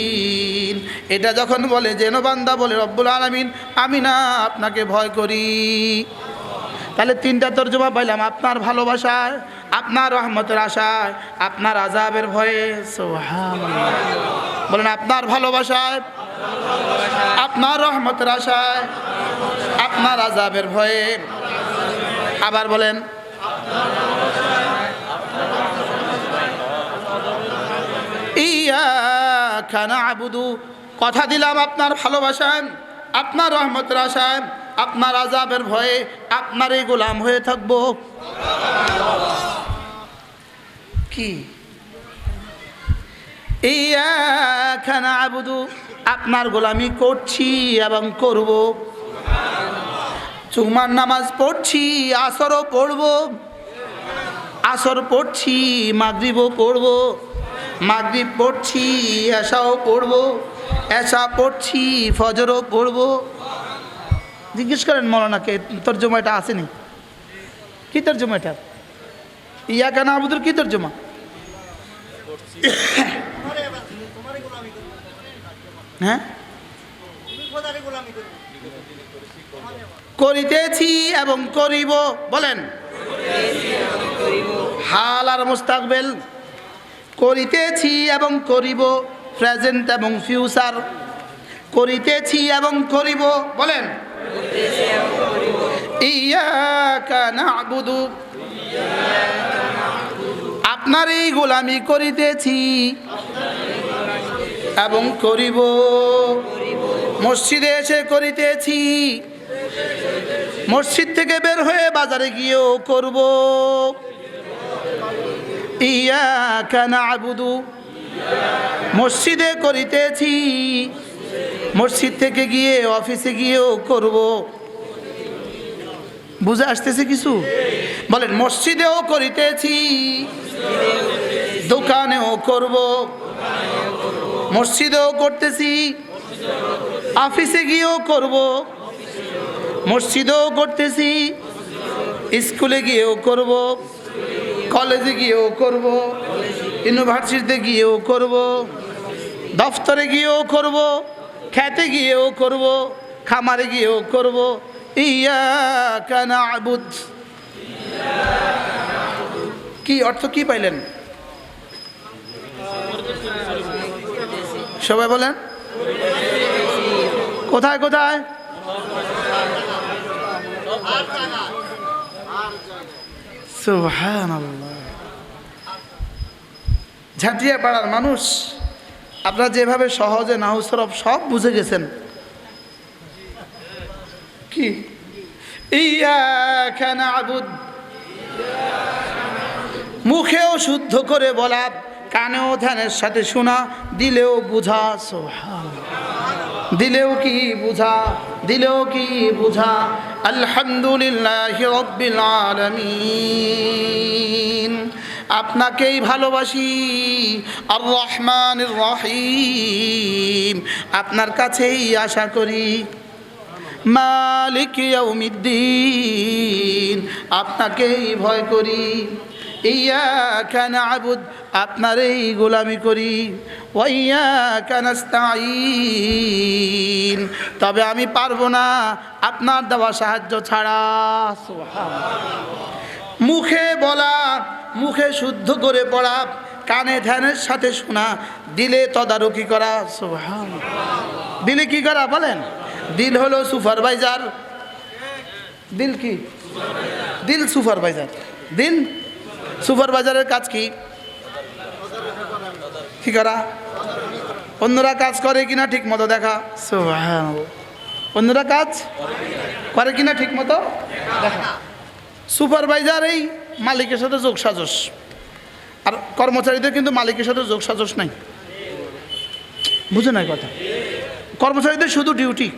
এটা যখন বলে যেন বান্দা বলে রব্বুল আলামিন আমি না আপনাকে ভয় করি। তাহলে 3টা তরজমা পাইলাম, আপনার ভালোবাসায়, আপনার রহমতের আশায়, আপনার আযাবের ভয়ে। সুবহানাল্লাহ। বলেন আপনার ভালোবাসায়, আপনার রহমতের আশায়, আপনার আযাবের ভয়ে। আবার বলেন ইয়াকা না'বুদু। কথা দিলাম আপনার ভালোবাসায়, আপনার রহমতের আশায়, আপনার আযাবের ভয়ে আপনারই গোলাম হয়ে থাকব। কি ইয়াকা না'বুদু, আপনার গোলামি করছি এবং করব। জুমার নামাজ পড়ছি, আসরও পড়ব, আসর পড়ছি, মাগরিবও পড়ব, মাগরিব পড়ছি, এশাও পড়ব, এশা পড়ছি, ফজরও পড়ব। জিজ্ঞেস করেন মৌলানাকে তর্জমা এটা আসেনি। কি তর্জমা এটা? ইয়াকা না'বুদুর কি তর্জমা? হ্যাঁ, করিতেছি এবং করিব। বলেন হাল আর মুস্তাকবিল। করিতেছি এবং করিব, প্রেজেন্ট এবং ফিউচার। করিতেছি এবং করিব। বলেন ইয়াকা না'বুদু, আপনারই গোলামি করিতেছি এবং করিব। মসজিদে এসে করিতেছি, মসজিদ থেকে বের হয়ে বাজারে গিয়েও করব। ইয়াকা না'বুদু, মসজিদে করিতেছি, মসজিদ থেকে গিয়ে অফিসে গিয়েও করব। বুঝে আসতেছে কিছু? বলেন মসজিদেও করিতেছি, দোকানেও করব। মসজিদেও করতেছি, অফিসে গিয়েও করব। মসজিদেও করতেছি, স্কুলে গিয়েও করব, কলেজে গিয়েও করব, ইউনিভার্সিটিতে গিয়েও করব, দফতরে গিয়েও করব, খেতে গিয়েও করব, খামারে গিয়েও করব। ইয়াকা না'বুদ। কি অর্থ কি পাইলেন? সবাই বলেন কোথায় কোথায়? সুবহানাল্লাহ। ঝাঁটিয়া পাড়ার মানুষ, আপনারা যেভাবে সহজে নাহু সরফ সব বুঝে গেছেন। কি ইয়াকা না'বুদ, মুখেও শুদ্ধ করে বলা, কানেও ধ্যানের সাথে শোনা, দিলেও বুঝা। সুবহানাল্লাহ। দিলেও কি বুঝা, দিলেও কি বুঝা। আলহামদুলিল্লাহি রাব্বিল আলামিন। আপনাকেই ভালোবাসি, আর রহমানির রহিম, আপনার কাছেই আশা করি। মালিক ইয়াউমিদ্দিন, আপনাকেই ভয় করি। ইয়াকা না'বুদ, আপনারই গোলামি করি, ওয়া ইয়াকা নাস্তাঈন, তবে আমি পারবো না আপনার দেওয়া সাহায্য ছাড়া। সুবহানাল্লাহ। মুখে বলা, মুখে শুদ্ধ করে পড়া, কানে ধ্যানের সাথে শোনা, দিলে তদারকি করা। সুবহানাল্লাহ। দিলে কি করা বলেন? দিল হলো সুপারভাইজার। দিল কি? দিল সুপারভাইজার। দিল সুপারভাইজারের কাজ কি? কি করা? অন্যরা কাজ করে কিনা ঠিক মতো দেখা। সুবহানাল্লাহ। অন্যরা কাজ করে কিনা ঠিক মতো দেখা। সুপারভাইজার এই মালিকের সাথে যোগ সাজস, আর কর্মচারীদের কিন্তু মালিকের সাথে যোগ সাজস নাই। বুঝে নাই কথা? কর্মচারীদের শুধু ডিউটি,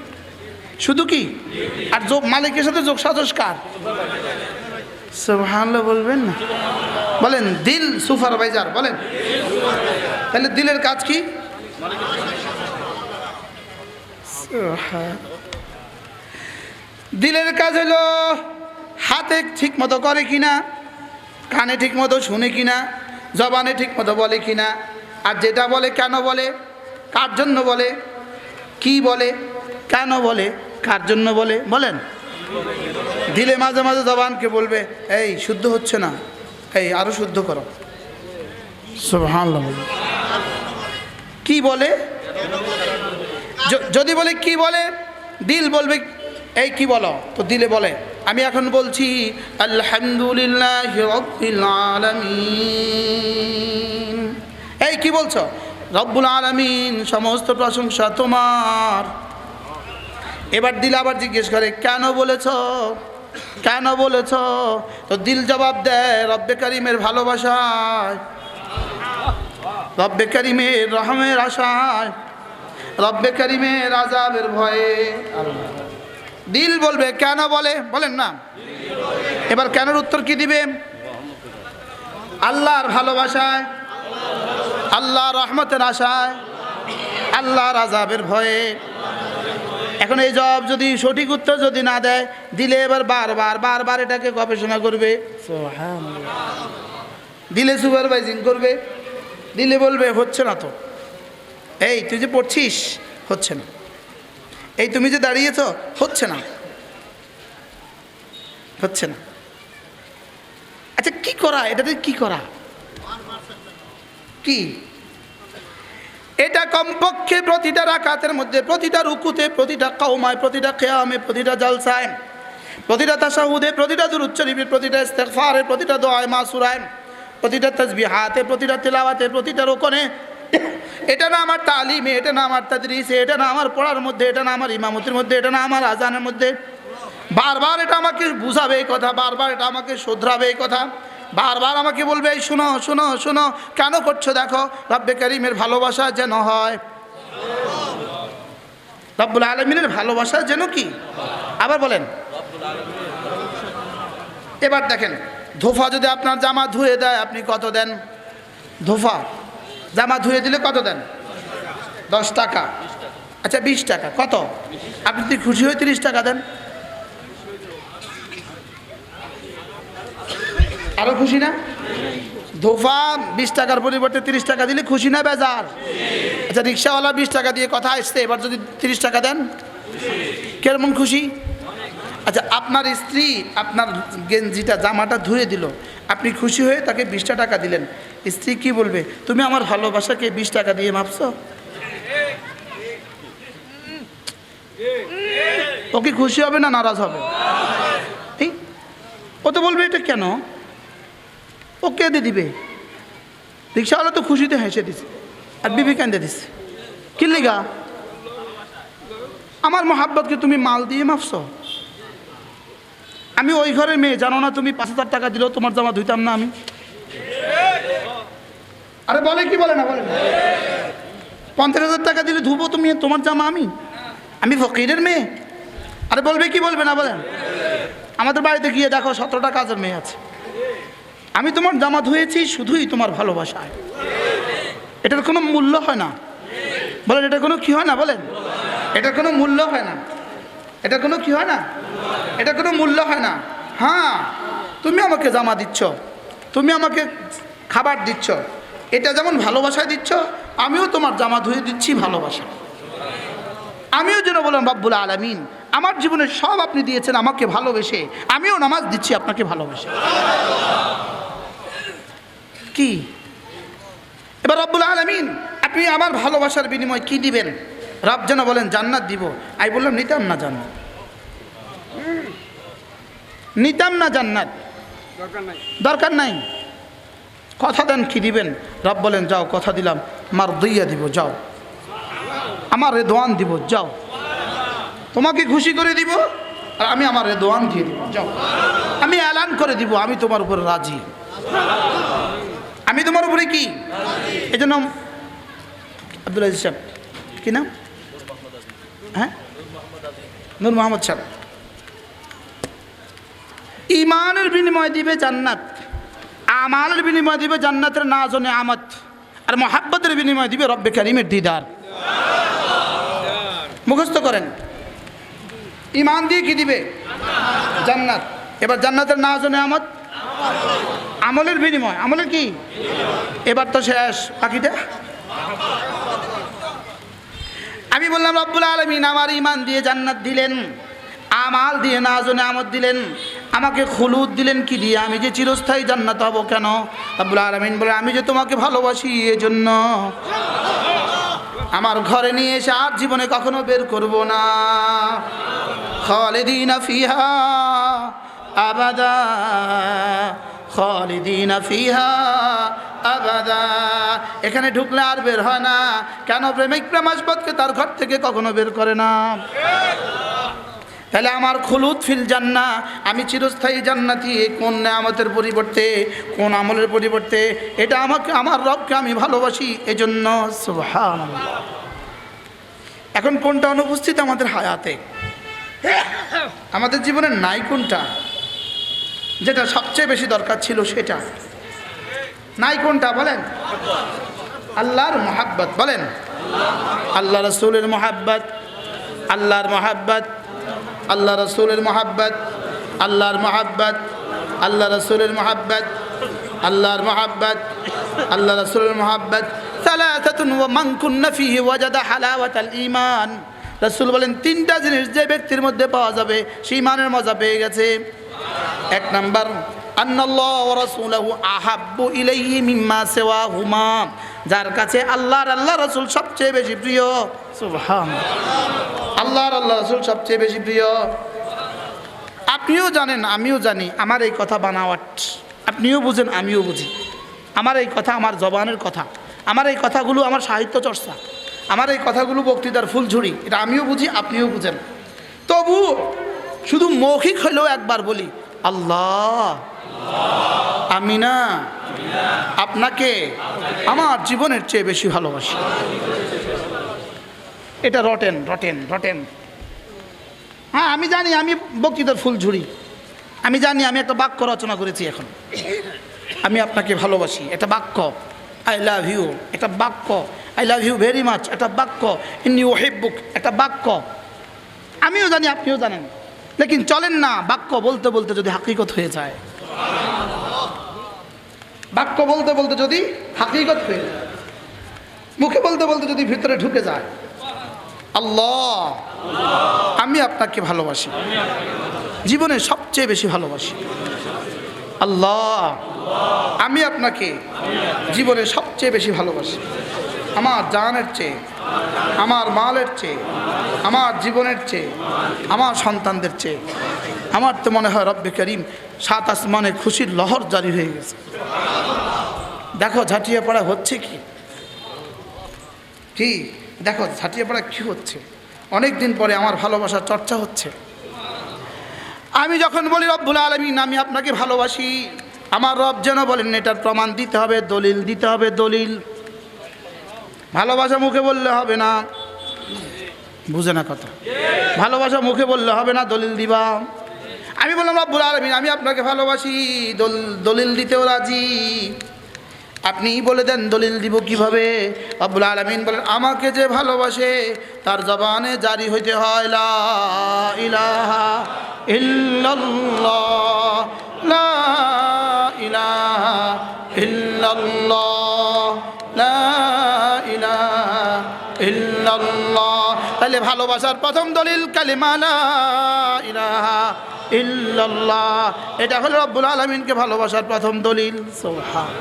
শুধু কি, আর মালিকের সাথে যোগ সাজস কার? সুবহানাল্লাহ বলবেন না? বলেন দিল সুপারভাইজার বলেন। তাহলে দিলের কাজ কি? দিলের কাজ হলো হাতে ঠিক মতো করে কিনা, কানে ঠিক মতো শুনে কিনা, জবানে ঠিক মতো বলে কিনা, আর যেটা বলে কেন বলে, কার জন্য বলে, কি বলে, কেন বলে, কার জন্য বলে। বলেন দিলে মাঝে মাঝে জবানকে বলবে এই শুদ্ধ হচ্ছে না, এই আরো শুদ্ধ করো। সুবহানাল্লাহ। কি বলে? যদি বলে কি বলে, দিল বলবে এই কি বলো, তো দিলে বলে আমি এখন বলছি আলহামদুলিল্লাহি রাব্বিল আলামিন। এই কি বলছো? রব্বুল আলামিন, সমস্ত প্রশংসা তোমার। এবার দিল আবার জিজ্ঞেস করে কেন বলেছ, কেন বলেছ? তো দিল জবাব দেয় রব্বে কারিমের ভালোবাসায়, রব্বে কারিমের রহমের আশায়, রব্বে কারিমের আযাবের ভয়ে। দিল বলবে কেন বলে, বলেন না। এবার কেনর উত্তর কি দিবে? আল্লাহর ভালোবাসায়, আল্লাহর রহমতের আশায়, আল্লাহর আযাবের ভয়ে। এখন এই জবাব যদি সঠিক উত্তর যদি না দেয়, দিলে এবার বারবার বারবার এটাকে গবেষণা করবে। সুবহানাল্লাহ। দিলে সুপারভাইজিং করবে, দিলে বলবে হচ্ছে না তো, এই তুই যে পড়ছিস হচ্ছে না, এই তুমি যে দাঁড়িয়েছ হচ্ছে না, হচ্ছে না। আচ্ছা কি করা, এটাতে কি করা, কি এটা? কমপক্ষে প্রতিটা রাকাতের মধ্যে, প্রতিটা রুকুতে, প্রতিটা কওমায়, প্রতিটা কিয়ামে, প্রতিটা জালসায়, প্রতিটা তাশাহুদে, প্রতিটা দুরূদ শরীফে, প্রতিটা ইস্তিগফারে, প্রতিটা দোয়ায়ে মাসুরায়, প্রতিটা তাসবিহাতে, প্রতিটা তিলাওয়াতে, প্রতিটা রুকনে। এটা না আমার তালিমে, এটা না আমার তাদরিসে, এটা না আমার পড়ার মধ্যে, এটা না আমার ইমামতির মধ্যে, এটা না আমার আজানের মধ্যে। বারবার এটা আমাকে বুঝাবে এই কথা, বারবার এটা আমাকে শোধরাবে এই কথা, বারবার আমাকে বলবে এই শোনো শোনো শোনো, কেন করছো দেখো, রব্বে কারিমের ভালোবাসা যেন হয়, রব্বুল আলামিনের ভালোবাসা যেন কি। আবার বলেন। এবার দেখেন, ধোফা যদি আপনার জামা ধুয়ে দেয়, আপনি কত দেন? ধোফা জামা ধুয়ে দিলে কত দেন? 10 টাকা। আচ্ছা 20 টাকা, কত? আপনি যদি খুশি হয়ে 30 টাকা দেন। আরো খুশি না? ধোফা 20 টাকার পরিবর্তে 30 টাকা দিলে খুশি না বেজার? আচ্ছা রিক্সাওয়ালা 20 টাকা দিয়ে কথা আসছে, এবার যদি 30 টাকা দেন কেমন খুশি? আচ্ছা আপনার স্ত্রী আপনার গেঞ্জিটা জামাটা ধুয়ে দিল, আপনি খুশি হয়ে তাকে 20 টাকা দিলেন, স্ত্রী কি বলবে? তুমি আমার ভালোবাসাকে 20 টাকা দিয়ে মাপছো? ও কি খুশি হবে না নারাজ হবে? ও তো বলবে এটা কেন, ও কেঁদে দিবে। রিক্সাওয়ালা তো খুশিতে হেসে দিছে, আর বিবি কেঁদে দিছে। কি লিগা? আমার মোহাব্বতকে তুমি মাল দিয়ে মাপছো? আমি ওই ঘরের মেয়ে, জানো না তুমি 5000 টাকা দিলেও তোমার জামা ধুইতাম না আমি? আরে বলে কি বলে না, বলে 50,000 টাকা দিলে ধুবো তুমি তোমার জামা আমি ফকিরের মেয়ে? আরে বলবে কি বলবে না বলেন? আমাদের বাড়িতে গিয়ে দেখো 17টা কাজের মেয়ে আছে, আমি তোমার জামা ধুয়েছি শুধুই তোমার ভালোবাসায়। এটার কোনো মূল্য হয় না, বলেন এটা কোনো কি হয় না, বলেন এটার কোনো মূল্য হয় না, এটা কোনো কি হয় না, এটা কোনো মূল্য হয় না। হ্যাঁ তুমি আমাকে জামা দিচ্ছ, তুমি আমাকে খাবার দিচ্ছ, এটা যেমন ভালোবাসায় দিচ্ছ, আমিও তোমার জামা ধুয়ে দিচ্ছি ভালোবাসা। আমিও যেন বললাম রব্বুল আলামিন আমার জীবনে সব আপনি দিয়েছেন আমাকে ভালোবেসে, আমিও নামাজ দিচ্ছি আপনাকে ভালোবেসে। কি এবার রব্বুল আলামিন আপনি আমার ভালোবাসার বিনিময় কি দিবেন? রব যেন বলেন জান্নাত দিব। আমি বললাম নিতাম না জান্নাত, নিতাম না জান্নাত, দরকার নাই। কথা দেন কি দিবেন? রব বলেন যাও কথা দিলাম, মার দইয়া দিব, যাও আমার রেদওয়ান দিব, যাও তোমাকে খুশি করে দিব, আর আমি আমার রেদওয়ান দিয়ে দিব, যাও আমি এলান করে দিব আমি তোমার উপরে রাজি, আমি তোমার উপরে কি। এই জন্য আব্দুল আজিজ সাহেব কি নাম? হ্যাঁ, নূর মোহাম্মদ সাহেব, ইমানের বিনিময় দিবে জান্নাত, আমালের বিনিময় দিবে জান্নাতের নাজ ও নেয়ামত, আর মোহাব্বতের বিনিময় দিবে রব্বে কারিমের দিদার। মুখস্থ করেন, ইমান দিয়ে কি দিবে? জান্নাত। এবার জান্নাতের নাজ ও নেয়ামত, আমলের বিনিময়, আমলের কি? এবার তো শেষ, বাকিটা আমি বললাম রব্বুল আলামিন আমার ইমান দিয়ে জান্নাত দিলেন, আমাল দিয়ে নাজ ও নেয়ামত দিলেন, আমাকে খুলুদ দিলেন কি দিয়ে? আমি যে চিরস্থায়ী জান্নাত হব কেন? রব্বুল আলামিন বলে আমি যে তোমাকে ভালোবাসি এজন্য আমার ঘরে নিয়ে এসে আর জীবনে কখনো বের করব না। খালিদিনা ফিহা আবাদা, খালিদিনা ফিহা আবাদা। এখানে ঢুকলে আর বের হয় না। কেন? প্রেমিক প্রেমাস্পদকে তার ঘর থেকে কখনো বের করে না। তাহলে আমার খুলুদ ফিল জান্নাহ, আমি চিরস্থায়ী জান্নাতি, কোন নেয়ামতের পরিবর্তে, কোন আমলের পরিবর্তে? এটা আমাকে, আমার রবকে আমি ভালোবাসি এজন্য। সুবহানাল্লাহ। এখন কোনটা অনুপস্থিত আমাদের হায়াতে? আমাদের জীবনে নাই কোনটা? যেটা সবচেয়ে বেশি দরকার ছিল সেটা নাই। কোনটা বলেন? আল্লাহর মহাব্বত। বলেন আল্লাহ রাসূলের মহাব্বত, আল্লাহর মহাব্বত, আল্লাহ রাসূলের মহাব্বত, আল্লাহর মহাব্বত, আল্লাহ রাসূলের মহাব্বত, আল্লাহর মহাব্বত, আল্লাহ রাসূলের মহাব্বত। সালাসাতুন ওয়া মান কুন্না ফীহি ওয়াজাদা হালাওয়াতাল ঈমান। রাসূল বলেন তিনটা জিনিস যে ব্যক্তির মধ্যে পাওয়া যাবে সে ঈমানের মজা পেয়ে গেছে। এক নাম্বার, আন্নাল্লাহ ওয়া রাসূলুহু আহাব্বু ইলাইহি মিম্মা সিওয়াহুমা, যার কাছে আল্লাহর আল্লাহ রাসূল সবচেয়ে বেশি প্রিয়। সুবহানাল্লাহ। আল্লাহর আল্লাহ রাসূল সবচেয়ে বেশি প্রিয়। আপনিও জানেন, আমিও জানি, আমার এই কথা বানাওয়াট, আপনিও বুঝেন, আমিও বুঝি। আমার এই কথা আমার জবানের কথা, আমার এই কথাগুলো আমার সাহিত্য চর্চা, আমার এই কথাগুলো বক্তৃতার ফুলঝুরি, এটা আমিও বুঝি, আপনিও বুঝেন। তবু শুধু মৌখিক হলেও একবার বলি, আল্লাহ আমি না আপনাকে আমার জীবনের চেয়ে বেশি ভালোবাসি। এটা রটেন রটেন রটেন। হ্যাঁ আমি জানি আমি বক্তৃতার ফুলঝুরি, আমি জানি আমি একটা বাক্য রচনা করেছি এখন, আমি আপনাকে ভালোবাসি, এটা বাক্য। আই লাভ ইউ, এটা বাক্য। I love you very much, এটা বাক্য। ইন্নী উহিব্বুক, এটা বাক্য। আমিও জানি, আপনিও জানেন। লেকিন চলেন না বাক্য বলতে বলতে যদি হাকিকত হয়ে যায়, বাক্য বলতে বলতে যদি হাকিকত হয়ে যায়, মুখে বলতে বলতে যদি ভিতরে ঢুকে যায়, আল্লাহ আমি আপনাকে ভালোবাসি, জীবনে সবচেয়ে বেশি ভালোবাসি। আল্লাহ আমি আপনাকে জীবনে সবচেয়ে বেশি ভালোবাসি, আমার জানের চেয়ে, আমার মালের চেয়ে, আমার জীবনের চেয়ে, আমার সন্তানদের চেয়ে। আমার তো মনে হয় রব্বে করিম সাত আসমানে খুশির লহর জারি হয়ে গেছে। দেখো ঝাঁটিয়ে পড়া হচ্ছে কি, কি দেখো ঝাঁটিয়ে পড়া কি হচ্ছে। অনেক দিন পরে আমার ভালোবাসার চর্চা হচ্ছে। আমি যখন বলি রব্বুল আলামিন আমি আপনাকে ভালোবাসি, আমার রব যেন বলেন এটার প্রমাণ দিতে হবে, দলিল দিতে হবে, দলিল। ভালোবাসা মুখে বললে হবে না, বুঝে না কথা। ভালোবাসা মুখে বললে হবে না, দলিল দিবা। আমি বললাম রব্বুল আলামিন আমি আপনাকে ভালোবাসি, দলিল দিতেও রাজি। আপনি বলে দেন দলিল দিব কিভাবে? রব্বুল আলামিন বলেন আমাকে যে ভালোবাসে তার জবানে জারি হইতে হয় লা ইলাহা ইল্লাল্লাহ, লা ইলাহা ইল্লাল্লাহ লা ইলাহা ইল্লাল্লাহ। তাহলে ভালোবাসার প্রথম দলিল কালিমা লা ইলাহা ইল্লাল্লাহ। এটা হলো রব্বুল আলামিনকে ভালোবাসার প্রথম দলিল। সুবহান।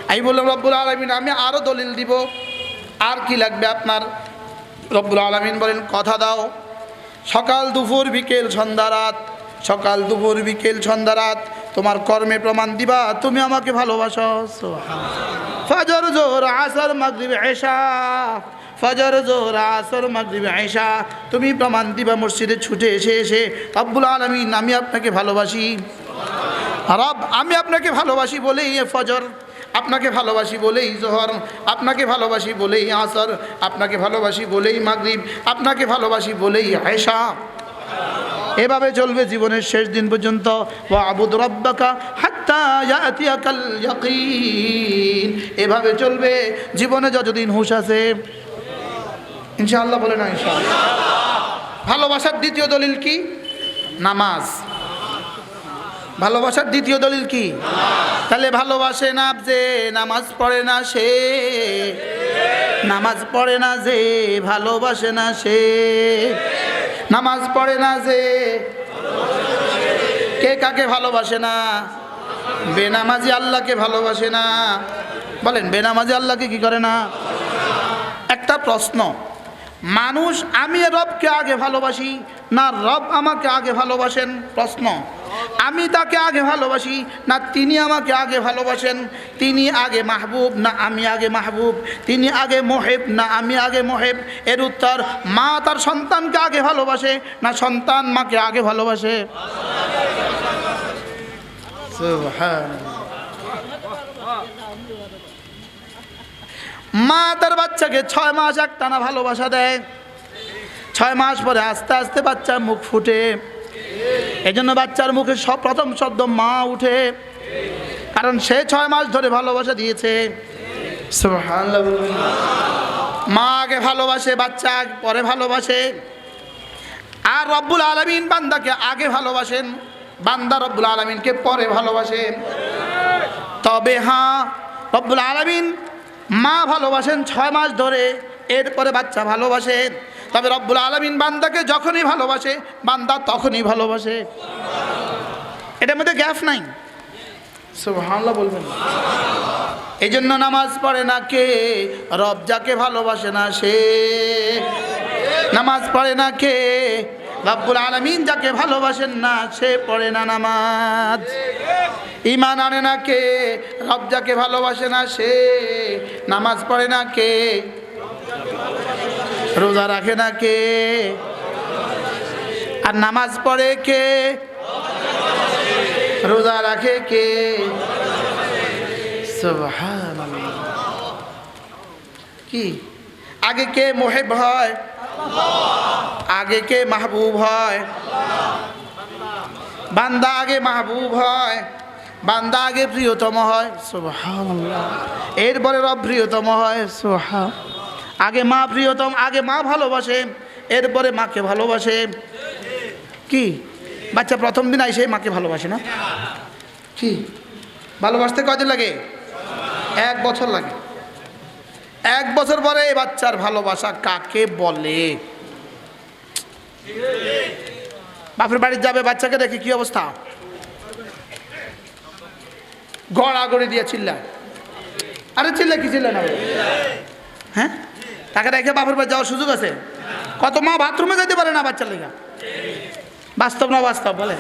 আমি বললাম রব্বুল আলামিন আমি আরো দলিল দিব, আর কি লাগবে আপনার? রব্বুল আলামিন বলেন কথা দাও, সকাল দুপুর বিকেল সন্ধ্যা রাত, সকাল দুপুর বিকেল সন্ধ্যা রাত তোমার কর্মে প্রমাণ দিবা তুমি আমাকে ভালোবাসো। ফজর জোহর আসর মাগরিব এশা, ফজর জোহর আসর মাগরিব এশা তুমি প্রমাণ দিবা মসজিদে ছুটে এসে এসে রব্বুল আলামিন আমি আপনাকে ভালোবাসি। রব আমি আপনাকে ভালোবাসি বলেই ফজর, আপনাকে ভালোবাসি বলেই জোহর, আপনাকে ভালোবাসি বলেই আসর, আপনাকে ভালোবাসি বলেই মাগরিব, আপনাকে ভালোবাসি বলেই এশা। এভাবে চলবে জীবনের শেষ দিন পর্যন্ত। ওয়াবুদ রাব্বাকা হাত্তা ইয়াতিয়াকাল ইয়াকিন। এভাবে চলবে জীবনে যতদিন হুঁশ আছে। ইনশাআল্লাহ বলে না ইনশাআল্লাহ। ভালোবাসার দ্বিতীয় দলিল কি? নামাজ। ভালোবাসার দ্বিতীয় দলিল কি? তাহলে ভালোবাসে না যে নামাজ পড়ে না সে, নামাজ পড়ে না যে ভালোবাসে না সে, নামাজ পড়ে না যে। কে কাকে ভালোবাসে না? বেনামাজি আল্লাহকে ভালোবাসে না। বলেন বেনামাজি আল্লাহকে কি করে না? একটা প্রশ্ন, মানুষ আমি রবকে আগে ভালোবাসি না রব আমাকে আগে ভালোবাসেন? প্রশ্ন, আমি তাকে আগে ভালোবাসি না তিনি আমাকে আগে ভালোবাসেন? তিনি আগে মাহবুব না আমি আগে মাহবুব? তিনি আগে মোহেব না আমি আগে মোহেব? এর উত্তর, মা তার সন্তানকে আগে ভালোবাসে না সন্তান মাকে আগে ভালোবাসে? মা তার বাচ্চাকে 6 মাস একটানা ভালোবাসা দেয়, 6 মাস পরে আস্তে আস্তে বাচ্চার মুখ ফুটে। এই জন্য বাচ্চার মুখে প্রথম শব্দ মা উঠে, কারণ সে 6 মাস ধরে ভালোবাসা দিয়েছে। সুবহানাল্লাহ। মা আগে ভালোবাসে, বাচ্চা পরে ভালোবাসে। আর রব্বুল আলামিন বান্দাকে আগে ভালোবাসেন, বান্দা রব্বুল আলামিনকে পরে ভালোবাসেন। তবে হ্যাঁ, রব্বুল আলামিন মা ভালোবাসেন 6 মাস ধরে, এরপরে বাচ্চা ভালোবাসেন। তবে রব্বুল আলামিন বান্দাকে যখনই ভালোবাসে বান্দা তখনই ভালোবাসে। এটার মধ্যে গ্যাপ নাই। সুবহানাল্লাহ বলবেন। এই জন্য নামাজ পড়ে না কে? রব যাকে ভালোবাসে না সে। নামাজ পড়ে না কে? রব্বুল আলামিন যাকে ভালোবাসেন না সে পড়ে না নামাজ। ঈমান আনে না কে? রব যাকে ভালোবাসে না সে। নামাজ পড়ে না কে? রোজা রাখে না কে? আর নামাজ পড়ে কে? রোজা রাখে কে? সুবহানাল্লাহ। কি আগে কে মুহিব হয়? আগে কে মাহবুব হয়? বান্দা আগে মাহবুব হয়, বান্দা আগে প্রিয়তম হয়। সুবহানাল্লাহ। এরপরে রব প্রিয়তম হয়। সুবহান। আগে মা প্রিয়তম, আগে মা ভালোবাসে, এরপরে মাকে ভালোবাসে। কি বাচ্চা প্রথম দিন আইসে মাকে ভালোবাসে না? কি ভালোবাসতে কয়দিন লাগে? 1 বছর লাগে। 1 বছর পরে এই বাচ্চার ভালোবাসা কাকে বলে? বাপের বাড়ি যাবে, বাচ্চাকে দেখে কি অবস্থা? গড়াগড়ি দিয়ে চিল্লায়। আরে চিল্লা কি চিল্লা না? হ্যাঁ, তাকে দেখে বাপের বাড়ি যাওয়ার সুযোগ আছে? কত মা বাথরুমে যেতে পারে না বাচ্চার লেগা। বাস্তব না বাস্তব বলেন?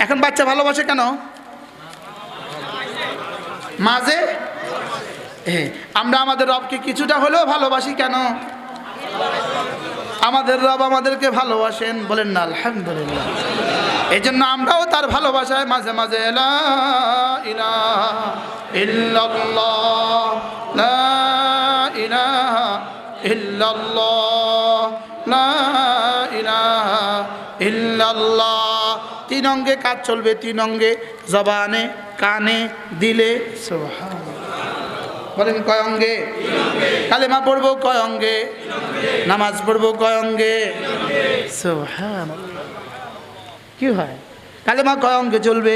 এখন বাচ্চা ভালোবাসে কেন? মাঝে আমরা আমাদের রবকে কিছুটা হলেও ভালোবাসি কেন? আমাদের রব আমাদেরকে ভালোবাসেন, বলেন না আলহামদুলিল্লাহ। এই জন্য আমরাও তার ভালোবাসায় মাঝে মাঝে লা ইলাহা ইল্লাল্লাহ, লা ইলাহা ইল্লাল্লাহ, লা ইলাহা ইল্লাল্লাহ। 3 অঙ্গে কাজ চলবে, 3 অঙ্গে, জবানে, কানে, দিলে। সুবহানাল্লাহ। বলেন কয় অঙ্গে? কালেমা পড়বো কয় অঙ্গে? নামাজ পড়বো কয় অঙ্গে? সুবহানাল্লাহ। কি হয়? কালেমা কয় অঙ্গে চলবে?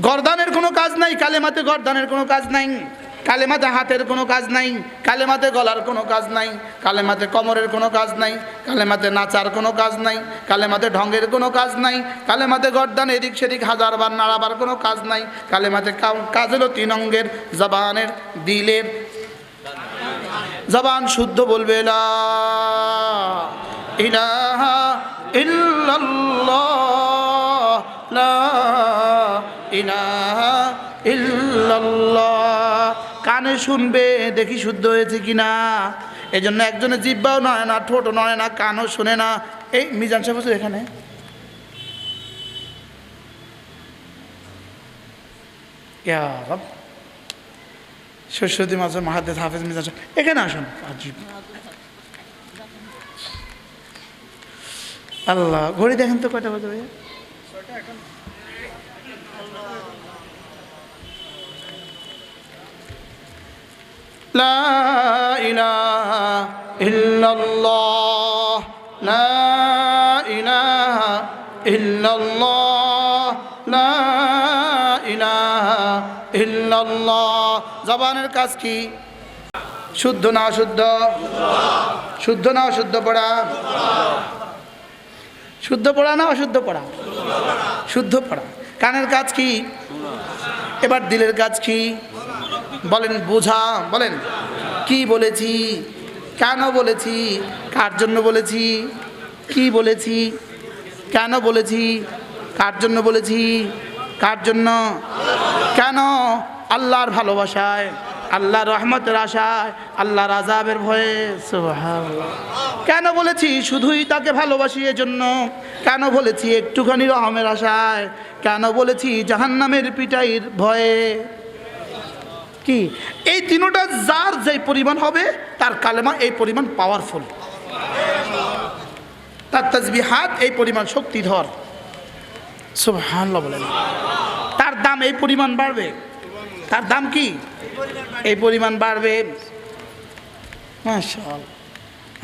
গর্দানের কোনো কাজ নাই, কালেমাতে গর্দানের কোনো কাজ নাই, কালেমাতে হাতের কোনো কাজ নাই, কালেমাতে গলার কোনো কাজ নাই, কালেমাতে কোমরের কোনো কাজ নাই, কালেমাতে নাচার কোনো কাজ নাই, কালেমাতে ঢঙ্গের কোনো কাজ নাই, কালেমাতে গর্দান এদিক সেদিক হাজারবার নাড়াবার কোনো কাজ নাই। কালেমাতে কাজ হলো 3 অঙ্গের, জবানের, দিলের। জবান শুদ্ধ বলবে লা ইলাহা ইল্লাল্লাহ, লা ইলাহা ইল্লাল্লাহ। কানে শুনবে দেখি শুদ্ধ হয়েছে কিনা। এই জন্য একজনের জিহ্বাও নয় না, ঠোঁটও নয় না, কানও শুনে না। এই মিজান সাহেব এখানে সরস্বতী মাসের মাহাদেস হাফেজ মিজান সাহেব এখানে আসুন। আল্লাহ, ঘড়ি দেখেন তো কয়টা বাজে ভাইয়া? লা ইলাহা ইল্লাল্লাহ, লা ইলাহা ইল্লাল্লাহ, লা ইলাহা ইল্লাল্লাহ। জবানের কাজ কি? শুদ্ধ না অশুদ্ধ? শুদ্ধ না অশুদ্ধ পড়া? শুদ্ধ পড়া না অশুদ্ধ পড়া? শুদ্ধ পড়া। কানের কাজ কি? এবার দিলের কাজ কি? বলেন, বোঝা। বলেন কি বলেছি, কেন বলেছি, কার জন্য বলেছি, কি বলেছি, কেন বলেছি, কার জন্য বলেছি, কার জন্য, কেন? আল্লাহর ভালোবাসায়, আল্লাহর রহমতের আশায়, আল্লাহর আযাবের ভয়ে। সুবহানাল্লাহ। কেন বলেছি? শুধুই তাকে ভালোবাসি এজন্য। কেন বলেছি? একটুখানি রহমের আশায়। কেন বলেছি? জাহান্নামের পিটাইয়ের ভয়ে। কি এই তিনটা যার যেই পরিমাণ হবে তার কালেমা এই পরিমাণ পাওয়ারফুল, তার তাসবিহাত এই পরিমাণ শক্তিধর। সুবহানাল্লাহ বলেন। তার দাম এই পরিমাণ বাড়বে। তার দাম কি? এই পরিমাণ বাড়বে। মাশাআল্লাহ।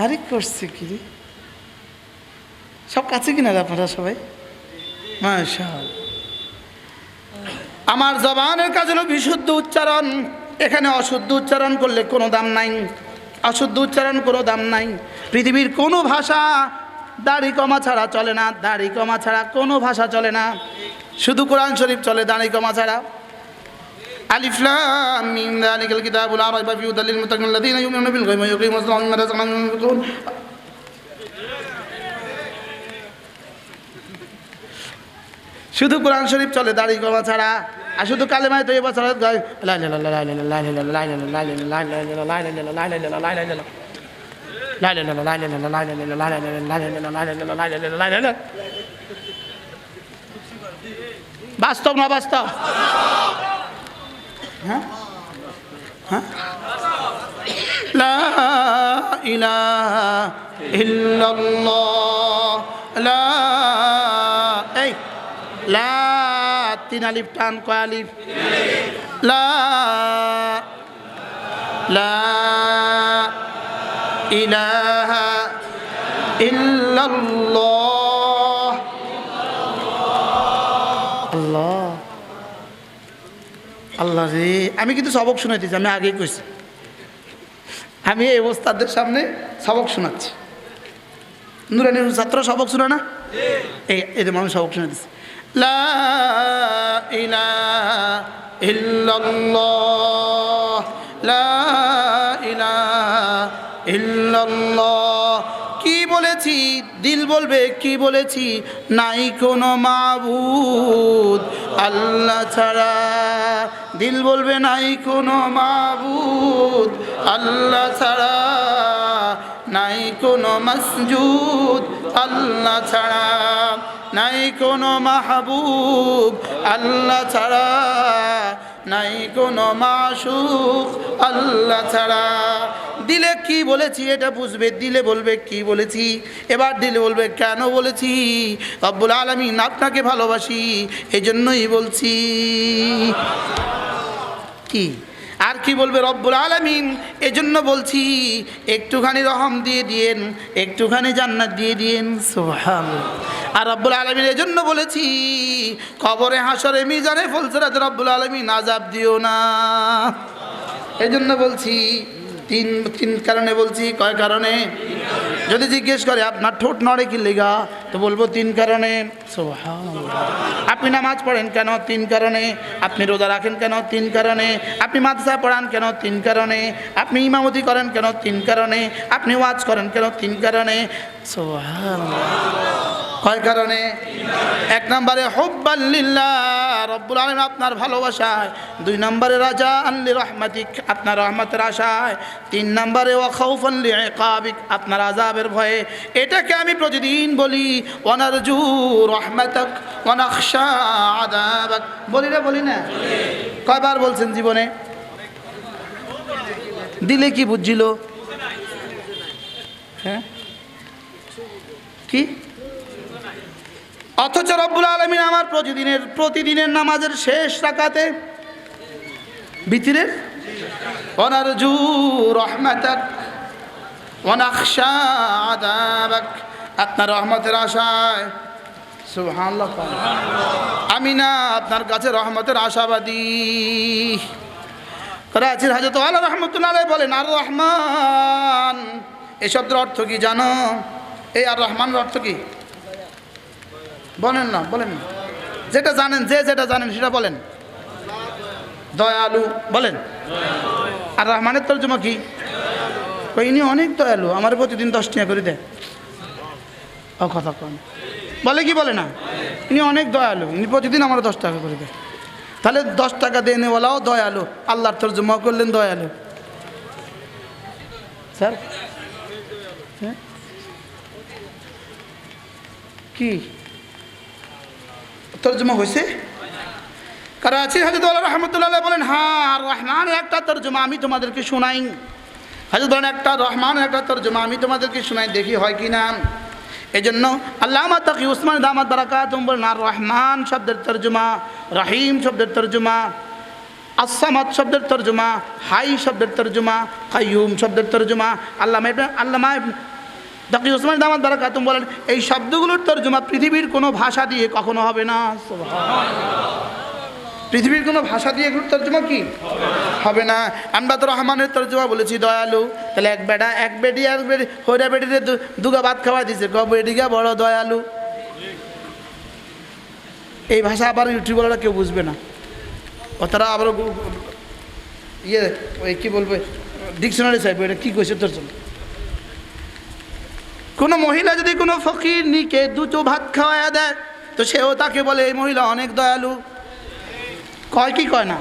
আরে করছে কি রে, সব কাছে কিনা আপনারা সবাই? মাশাআল্লাহ। আমার জবানের কাজ হলো বিশুদ্ধ উচ্চারণ। এখানে অশুদ্ধ উচ্চারণ করলে কোনো দাম নাই, অশুদ্ধ উচ্চারণ কোনো দাম নাই। পৃথিবীর কোনো ভাষা দাড়ি কমা ছাড়া চলে না, দাড়ি কমা ছাড়া কোনো ভাষা চলে না। শুধু কোরআন শরীফ চলে দাড়ি কমা ছাড়া। আলিফ লাম মিম যালিকাল কিতাবু লা রাইবা ফীহি হুদাল লিল মুত্তাকিন আল্লাযীনা ইউমিনুনা বিল গায়বি ওয়া ইউকিমুনা আস-সালাতা ওয়া মিম্মা রাযাকনাহুম ইউনফিকুন। শুধু কোরআন শরীফ চলে দাড়ি কমা ছাড়া, আর শুধু কালেমায়ে তৈয়বা ছাড়া লা ইলাহা ইল্লাল্লাহ, লা ইলাহা ইল্লাল্লাহ, লা ইলাহা ইল্লাল্লাহ, লা ইলাহা ইল্লাল্লাহ, লা ইলাহা ইল্লাল্লাহ, লা ইলাহা ইল্লাল্লাহ, লা ইলাহা ইল্লাল্লাহ, লা ইলাহা ইল্লাল্লাহ, লা ইলাহা ইল্লাল্লাহ, লা ইলাহা ইল্লাল্লাহ, লা ইলাহা ইল্লাল্লাহ, লা ইলাহা ইল্লাল্লাহ, লা ইলাহা ইল্লাল্লাহ, লা ইলাহা ইল্লাল্লাহ, লা ইলাহা ইল্লাল্লাহ। বাস্তব না বাস্তব? হ্যাঁ হ্যাঁ। লা ইলাহা ইল্লাল্লাহ, লা এই লা তিন আলিফ টান, কয় আলিফ? লা লা ইলাহা ইল্লাল্লাহ। আল্লাহ আল্লাহ রে, আমি কিন্তু সবক শোনাইতেছি, আমি আগেই কইছি। আমি এই ওস্তাদের সামনে সবক শোনাচ্ছি। নুরানির ছাত্র সবক শোনা না, এই মানুষ সবক শোনাইতেছি। লা ইলাহা ইল্লাল্লাহ, লা ইলাহা ইল্লাল্লাহ। কি বলেছি? দিল বলবে কি বলেছি? নাই কোনো মাবুদ আল্লাহ ছাড়া। দিল বলবে নাই কোনো মাবুদ আল্লাহ ছাড়া, নাই কোনো মসজুদ আল্লাহ ছাড়া, নাই কোনো মাহবুব আল্লাহ ছাড়া, নাই কোনো মাশুক আল্লাহ ছাড়া। দিলে কি বলেছি এটা বুঝবে, দিলে বলবে কি বলেছি। এবার দিলে বলবে কেন বলেছি? রব্বুল আলামিন আপনাকে ভালোবাসি এই জন্যই বলছি। কি আর কি বলবে? রব্বুল আলামিন এজন্য বলছি, একটুখানি রহম দিয়ে দিয়েন, একটুখানি জান্নাত দিয়ে দিয়েন। সুবহানাল্লাহ। আর রব্বুল আলামিন এই জন্য বলেছি, কবরে হাসরে মিজানে ফুলসিরাতে রব্বুল আলামিন আযাব দিও না। এই জন্য বলছি, তিন কারণে বলছি। কয় কারণে? যদি জিজ্ঞেস করে আপনার ঠোঁট নড়ে কি লেগা, তো বলবো 3 কারণে। সুবহানাল্লাহ। আপনি নামাজ পড়েন কেন? 3 কারণে। আপনি রোজা রাখেন কেন? 3 কারণে। আপনি মাদ্রাসা পড়ান কেন? 3 কারণে। আপনি ইমামতি করেন কেন? 3 কারণে। আপনি ওয়াজ করেন কেন? 3 কারণে। সুবহানাল্লাহ। কয় কারণে? 1 নম্বরে হুব্বান লিল্লাহ, রব্বুল আলামিন আপনার ভালোবাসায়। 2 নম্বরে রাজাআন লিরহমাতিক, আপনার রহমতের আশায়। 3 নম্বরে ওয়া খাউফান লিইকাবিক, আপনার আযাবের ভয়ে। এটাকে আমি প্রতিদিন বলি, ওয়া নারজু রাহমাতাক ওয়া নাখশা আযাবাক। বলি না? বলি না? কয়বার বলছেন জীবনে? দিলে কি বুঝছিল? হ্যাঁ কি? অথচ রব্বুল আলামিন আমার প্রতিদিনের নামাজের শেষ রাকাতে ভিতরের ওয়ানারজু রাহমাতাক ওয়া নাখশা আযাবাক, আপনার রহমতের আশায়। সুবহানাল্লাহ। আমি না আপনার কাছে রহমতের আশাবাদী। করাচির হযরত আলা রাহমাতুল্লাহ আলাইহি বলেন, আর রহমান এই শব্দের অর্থ কি জানো? এই আর রহমানের অর্থ কি বলেন না? বলেন না, যেটা জানেন, যেটা জানেন সেটা বলেন। দয়ালু বলেন। আর রহমানের তর্জমা কি? ইনি অনেক দয়ালু, আমার প্রতিদিন 10 টাকা করে দেয়। ও কথা কন, বলে কি বলে না? ইনি অনেক দয়ালু, ইনি প্রতিদিন আমার 10 টাকা করে দেয়। তাহলে 10 টাকা দিয়ে নেওয়ালাও দয়ালু, আল্লাহর তর্জমা করলেন দয়ালু। স্যার কি তর্জমা হয়েছে? করাচির হযরত আলা রাহমাতুল্লাহ আলাইহি বলেন, হ্যাঁ রহমানের একটা তর্জমা আমি তোমাদেরকে শোনাই। হযরত বলেন, একটা রহমানের একটা তর্জমা আমি তোমাদেরকে শোনাই, দেখি হয় কি না। এই জন্য আল্লামা তাকি উসমান দামাত বারাকাতুহু বলেন, আর রহমান শব্দের তর্জমা, রহিম শব্দের তর্জমা, আসসামাদ শব্দের তর্জমা, হাই শব্দের তর্জমা, কাইয়ুম শব্দের তর্জমা। আল্লামা তাকি উসমান দামাত বারাকাতুহু বলেন, এই শব্দগুলোর তর্জমা পৃথিবীর কোনো ভাষা দিয়ে কখনো হবে না। পৃথিবীর কোনো ভাষা দিয়ে এগুলোর তর্জমা কি হবে না। আমরা তো রহমানের তর্জমা বলেছি দয়ালু। তাহলে এক বেডি হইরা বেডিরে দুগা ভাত খাওয়া দিছে, বেডিগা বড় দয়ালু। এই ভাষা আবার ইউটিউবাররা কেউ বুঝবে না, ও তারা আবার ওই কি বলবে, ডিকশনারি চাইবে এটা কী কইছে তর্জমা। কোনো মহিলা যদি কোনো ফকির নিকে 2 ভাত খাওয়াইয়া দেয়, তো সেও তাকে বলে এই মহিলা অনেক দয়ালু। কয় কি কয় না?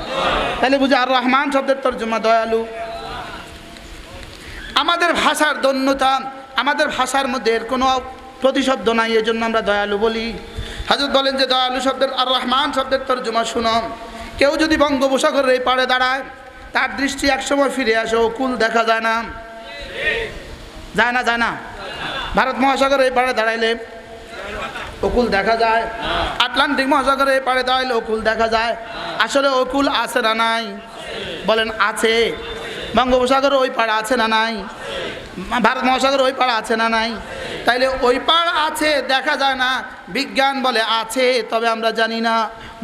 তাহলে বুঝে আর রহমান শব্দের তর্জমা দয়ালু। আমাদের ভাষার দন্যতা, আমাদের ভাষার মধ্যে এর কোনো প্রতিশব্দ নাই, এই জন্য আমরা দয়ালু বলি। হযরত বলেন যে দয়ালু শব্দের আর রহমান শব্দের তর্জমা শুনো। কেউ যদি বঙ্গোপসাগরের এই পাড়ে দাঁড়ায়, তার দৃষ্টি একসময় ফিরে আসে, ও কুল দেখা যায় না। যায় না? যায় না? ভারত মহাসাগরের এই পাড়ে দাঁড়াইলে ওকুল দেখা যায়, আটলান্টিক মহাসাগরের এই পাড়ে দাঁড়াইলে ওকুল দেখা যায়। আসলে ওকুল আছে না নাই? বলেন আছে। বঙ্গোপসাগর ওই পাড় আছে না নাই? ভারত মহাসাগর ওই পাড় আছে না নাই? তাইলে ওই পাড় আছে, দেখা যায় না। বিজ্ঞান বলে আছে, তবে আমরা জানি না।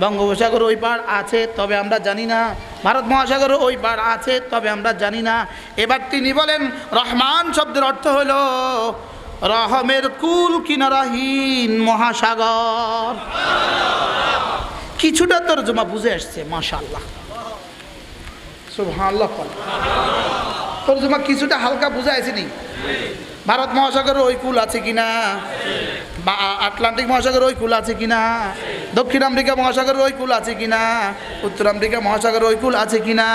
বঙ্গোপসাগর ওই পাড় আছে, তবে আমরা জানি না। ভারত মহাসাগর ওই পাড় আছে, তবে আমরা জানি না। এবার তিনি বলেন রহমান শব্দের অর্থ হলো রহমের কুল কিনারাহীন মহাসাগর। কিছুটা তর্জমা বুঝে আসছে, মাশাআল্লাহ, সুবহানাল্লাহ। তর্জমা কিছুটা হালকা বুঝে আসেনি। ভারত মহাসাগরের ওই কুল আছে কিনা, বা আটলান্টিক মহাসাগর ওই কুল আছে কিনা, দক্ষিণ আমেরিকা মহাসাগরের ওই কুল আছে কিনা, উত্তর আমেরিকা মহাসাগরের ওই কুল আছে কিনা।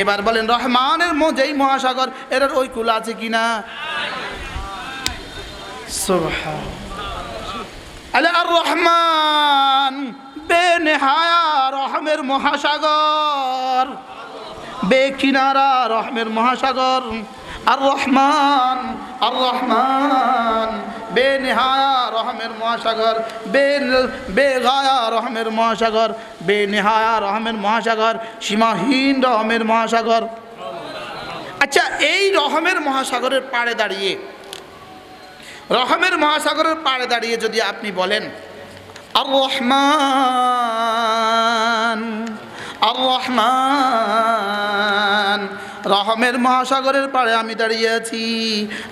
এবার বলেন রহমানের যেই মহাসাগর, এর ওই কুল আছে কিনা। আর রহমান বেনেহায়া রহমের মহাসাগর, বেকিনারা রহমের মহাসাগর। আর রহমান, আর রহমান বেনেহায়া রহমের মহাসাগর, বেগায়া রহমের মহাসাগর, বেনেহায়া রহমের মহাসাগর, সীমাহীন রহমের মহাসাগর। আচ্ছা, এই রহমের মহাসাগরের পাড়ে দাঁড়িয়ে রহমের মহাসাগরের পাড়ে দাঁড়িয়ে যদি আপনি বলেন আর রহমান আর রহমান, রহমের মহাসাগরের পাড়ে আমি দাঁড়িয়ে আছি,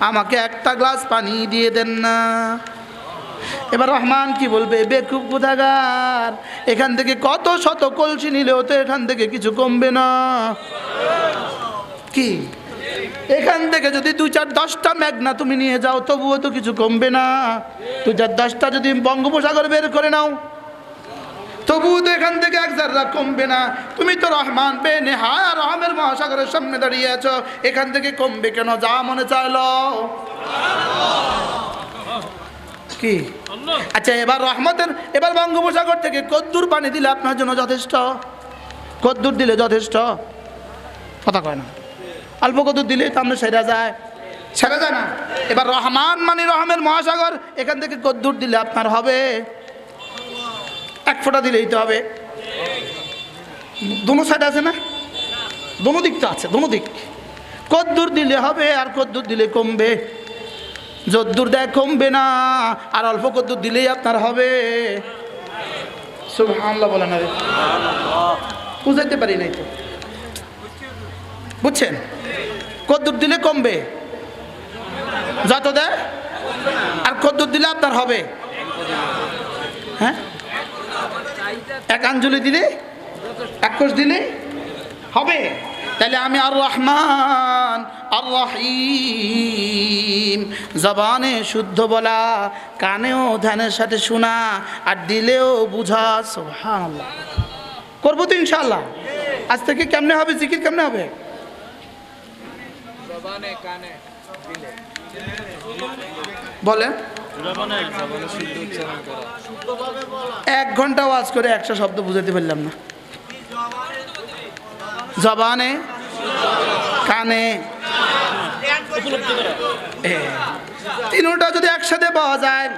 আমাকে একটা গ্লাস পানি দিয়ে দেন না। এবার রহমান কি বলবে? বেকুব কোথাকার, এখান থেকে কত শত কলসি নিলেও তো এখান থেকে কিছু কমবে না। কি এখান থেকে যদি 2-4-10টা মেঘনা তুমি নিয়ে যাও তবুও তো কিছু কমবে না। 2-4-10টা যদি বঙ্গোপসাগর বের করে নাও তবুও তো এখান থেকে 1 জাররা কমবে না। তুমি তো রহমান বেনেহায়া রহমের মহাসাগরের সামনে দাঁড়িয়ে আছো, এখান থেকে কমবে কেন? যা মনে চাইলো। কি আচ্ছা, এবার রহমতের এবার বঙ্গোপসাগর থেকে কদ্দুর পানি দিলে আপনার জন্য যথেষ্ট? কদ্দুর দিলে যথেষ্ট? কথা কয় না। অল্প কদ্দুর দিলে তো আমরা সেরা যায় না। এবার রহমান মানে রহমের মহাসাগর, এখান থেকে কদ্দুর দিলে আপনার হবে? 1 ফোঁটা দিলেই তো হবে। দোনো সাইড আছে না? দোনো দিক তো আছে, দোনো দিক। কদ্দুর দিলে হবে আর কদ্দুর দিলে কমবে। যদ্দুর দেয় কমবে না, আর অল্প কদ্দুর দিলেই আপনার হবে। সুবহানাল্লাহ বলেন। বুঝাইতে পারি নাই তো, বুঝছেন? কদ্দুর দিলে কমবে, যত দেয়, আর কদ্দুর দিলে আপনার হবে। হ্যাঁ, 1 আঞ্জলি দিলে, 1 কোষ দিলে হবে। তাহলে আমি আর রহমান আর রহিম, জবানে শুদ্ধ বলা, কানেও ধ্যানের সাথে শোনা, আর দিলেও বুঝা। সুবহানাল্লাহ। করবো তো ইনশাআল্লাহ। আজ থেকে কেমনে হবে জিকির? কেমনে হবে? বলেন। 1 ঘন্টা ওয়াজ করে 100 শব্দ বুঝাতে পারলাম না। জবানে, কানে, তিনটা যদি একসাথে পাওয়া যায়,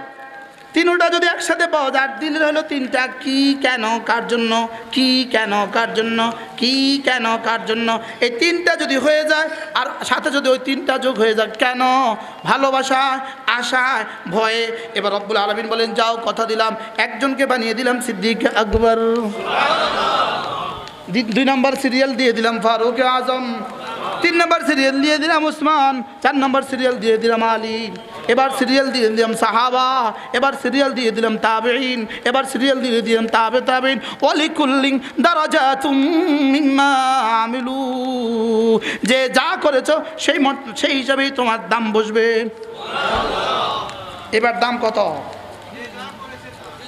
তিনটা যদি একসাথে পাওয়া যায়, দিলের হলো 3টা। কি, কেন, কার জন্য, কি, কেন, কার জন্য, কি, কেন, কার জন্য। এই 3টা যদি হয়ে যায়, আর সাথে যদি ওই 3টা যোগ হয়ে যায়, কেন, ভালোবাসায়, আশায়, ভয়ে। এবার রব্বুল আলামিন বলেন, যাও কথা দিলাম, একজনকে বানিয়ে দিলাম সিদ্দিক আকবর, 2 নম্বর সিরিয়াল দিয়ে দিলাম ফারুক আজম, 3 নম্বর সিরিয়াল দিয়ে দিলাম উসমান, 4 নম্বর সিরিয়াল দিয়ে দিলাম আলী, এবার সিরিয়াল দিয়ে দিলাম সাহাবা, এবার সিরিয়াল দিয়ে দিলাম তাবেঈন, এবার সিরিয়াল দিয়ে দিলাম তাবে তাবেঈন। ওয়ালিকুল্লিন দারাজাতুম মিম্মা আমিলু, যে যা করেছো সেই হিসাবেই তোমার দাম বসবে। এবার দাম কত?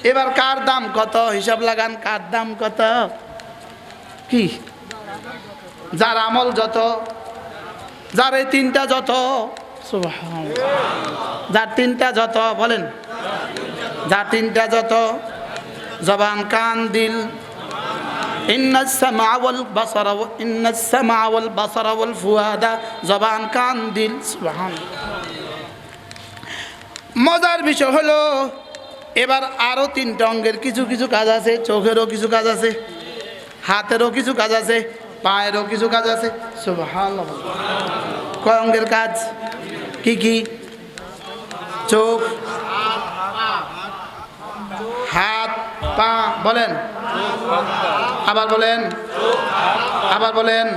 এবার কার দাম কত? হিসাব লাগান, কার দাম কত? কি, যার আমল যত, যার এই 3টা যত, সুবহানাল্লাহ, যার 3টা যত, বলেন, যার 3টা যত, জবান, কান, দিল। ইন্নাস সামআ ওয়াল বাসারা, ইন্নাস সামআ ওয়াল বাসারা ওয়াল ফুয়াদা, জবান, কান, দিল। সুবহানাল্লাহ। মজার বিষয় হলো এবার আরো 3টা অঙ্গের কিছু কিছু কাজ আছে। চোখেরও কিছু কাজ আছে, হাতেরও কিছু কাজ আছে, পায়েরও কিছু কাজ আছে। সুবহানাল্লাহ। কয় অঙ্গের কাজ? কি কি? চোখ, হাত, পা। বলেন, আবার বলেন, আবার বলেন।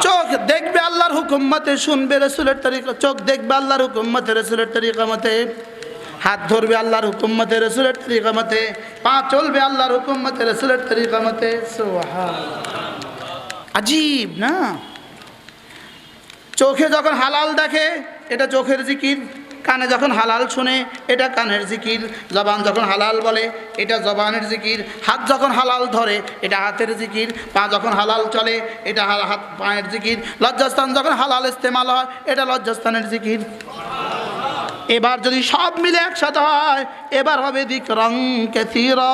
চোখ দেখবে আল্লাহর হুকুম মতে, শুনবে রাসূলের তরিকা। চোখ দেখবে আল্লাহর হুকুম মতে, রাসূলের তরিকা মতে। হাত ধরবে আল্লাহর হুকুম মতে, রাসূলের তরিকা মতে। পা চলবে আল্লাহর হুকুম মতে, রাসূলের তরিকা মতে। সুবহানাল্লাহ। আজীব না? চোখে যখন হালাল দেখে এটা চোখের জিকির, কানে যখন হালাল শুনে এটা কানের জিকির, জবান যখন হালাল বলে এটা জবানের জিকির, হাত যখন হালাল ধরে এটা হাতের জিকির, পা যখন হালাল চলে এটা হাত পায়ের জিকির, লজ্জাস্থান যখন হালাল ইস্তেমাল হয় এটা লজ্জাস্থানের জিকির। এবার যদি সব মিলে একসাথে হয় এবার হবে যিকরান কাসীরা,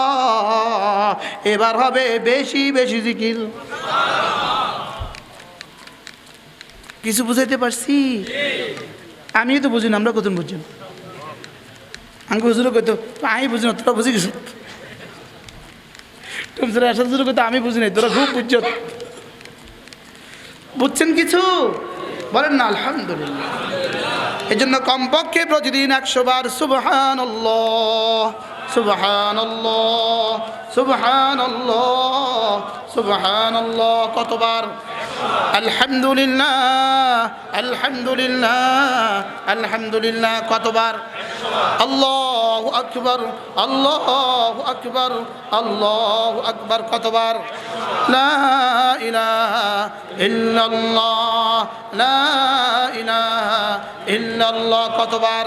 এবার হবে বেশি বেশি জিকির। কিছু বুঝাইতে পারছি? আমি তো বুঝি না, আমরা কত বুঝছি? আমি হুজুরও কইতো আমি বুঝি না, তোরা বুঝি গেছ। তুমি আসার হুজুর কইতো আমি বুঝি নাই, তোরা খুব বুঝছ। বুঝছেন কিছু? বলেন না আলহামদুলিল্লাহ। এজন্য কমপক্ষে প্রতিদিন 100 বার সুবহানাল্লাহ সুবহানাল্লাহ সুবহানাল্লাহ সুবহানাল্লাহ কতবার? আলহামদুলিল্লাহ আলহামদুলিল্লাহ আলহামদুলিল্লাহ কতবার? আল্লাহু আকবার আল্লাহু আকবার আল্লাহু আকবার কতবার? লা ইলাহা ইল্লাল্লাহ লা ইলাহা ইল্লাল্লাহ কতবার?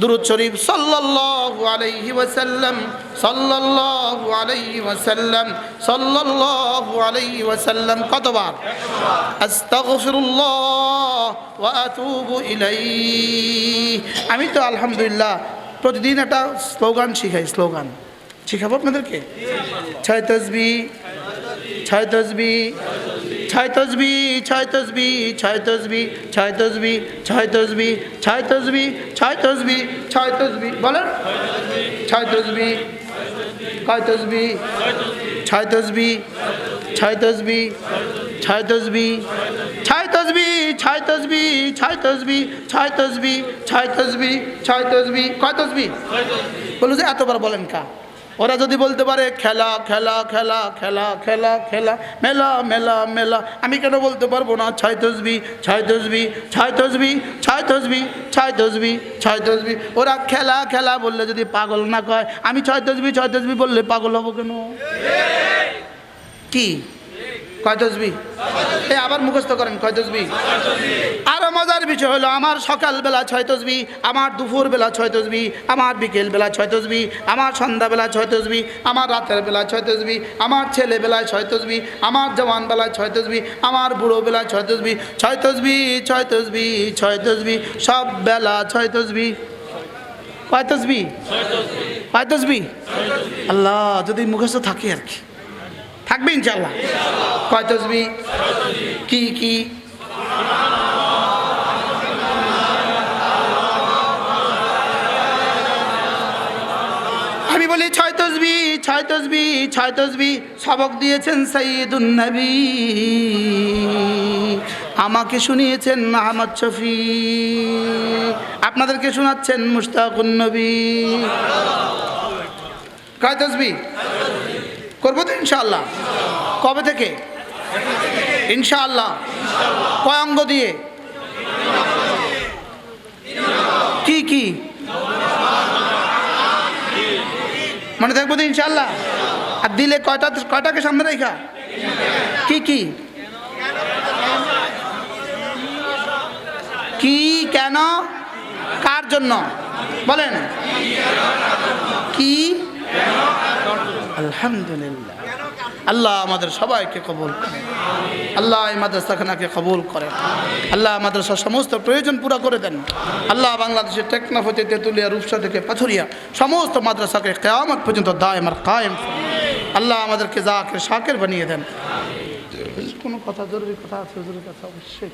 দুরূদ শরীফ সাল্লাল্লাহু আলাইহি ওয়াসাল্লাম সাল্লাল্লাহু আলাইহি ওয়াসাল্লাম সাল্লাল্লাহু আলাইহি ওয়াসাল্লাম কতবার? আস্তাগফিরুল্লাহ ওয়া আতুবু ইলাইহি। আমি তো আলহামদুলিল্লাহ প্রতিদিন একটা স্লোগান শিখাই, স্লোগান শিখাবো আপনাদেরকে। 6 তাসবিহ 6 তাসবিহ 6 তাসবিহ 6 তাসবিহ 6 তাসবিহ 6 তাসবিহ 6 তাসবিহ 6 তাসবিহ 6 তাসবিহ 6 তাসবিহ বলেন। 6 তাসবিহ কয় তাসবিহ? 6 তাসবিহ 6 তাসবিহ 6 তাসবিহ 6 তাসবিহ 6 তাসবিহ 6 তাসবিহ 6 তাসবিহ 6 তাসবিহ 6 তাসবিহ কয় তাসবিহ? বলো যে এতবার বলেন কা? ওরা যদি বলতে পারে খেলা খেলা খেলা খেলা খেলা খেলা মেলা মেলা মেলা, আমি কেন বলতে পারবো না 6 তাসবিহ 6 তাসবিহ 6 তাসবিহ 6 তাসবিহ 6 তাসবিহ 6 তাসবিহ? ওরা খেলা খেলা বললে যদি পাগল না কয়, আমি 6 তাসবিহ 6 তাসবিহ বললে পাগল হবো কেন? কি কয় তাসবিহ? এই আবার মুখস্থ করেন কয় তাসবিহ? আরো মজার বিষয় হলো আমার সকালবেলা 6 তাসবিহ, আমার দুপুরবেলা 6 তাসবিহ, আমার বিকেলবেলা 6 তাসবিহ, আমার সন্ধ্যাবেলা 6 তাসবিহ, আমার রাতের বেলা 6 তাসবিহ, আমার ছেলেবেলায় 6 তাসবিহ, আমার জওয়ানবেলায় 6 তাসবিহ, আমার বুড়োবেলায় 6 তাসবিহ। 6 তাসবিহ 6 তাসবিহ 6 তাসবিহ সব বেলা 6 তাসবিহ। কয় তাসবিহ? কয় তাসবিহ? আল্লাহ যদি মুখস্থ থাকে আর কি থাকবে ইনশাআল্লাহ। কয় তাসবিহ? কি কি? আমি বলি 6 তাসবিহ 6 তাসবিহ 6 তাসবিহ সবক দিয়েছেন সাইয়্যিদুন নবী, আমাকে শুনিয়েছেন আহমদ শফি, আপনাদেরকে শোনাচ্ছেন মুশতাকুন নবী। কয় তাসবিহ করবো তো ইনশাআল্লাহ? কবে থেকে ইনশাআল্লাহ? কয় অঙ্গ দিয়ে? কি কি মনে থাকবো তো ইনশাআল্লাহ? আর দিলে কয়টাকে সামনে রেখা? কি কি কি কেন কার জন্য বলেন? কি আলহামদুলিল্লাহ। আল্লাহ আমাদের সবাইকে কবুল করেন, আল্লাহ এই মাদ্রাসাখানাকে কবুল করেন, আল্লাহ মাদ্রাসার সমস্ত প্রয়োজন পুরো করে দেন। আল্লাহ বাংলাদেশের টেকনাফ হতে তেঁতুলিয়া রূপসা থেকে পাথুরিয়া সমস্ত মাদ্রাসাকে কিয়ামত পর্যন্ত দায়েম আর কায়েম। আল্লাহ আমাদেরকে জাকির শাকির বানিয়ে দেন। কোনো কথা জরুরি কথা আছে হুজুরের কাছে অবশ্যই।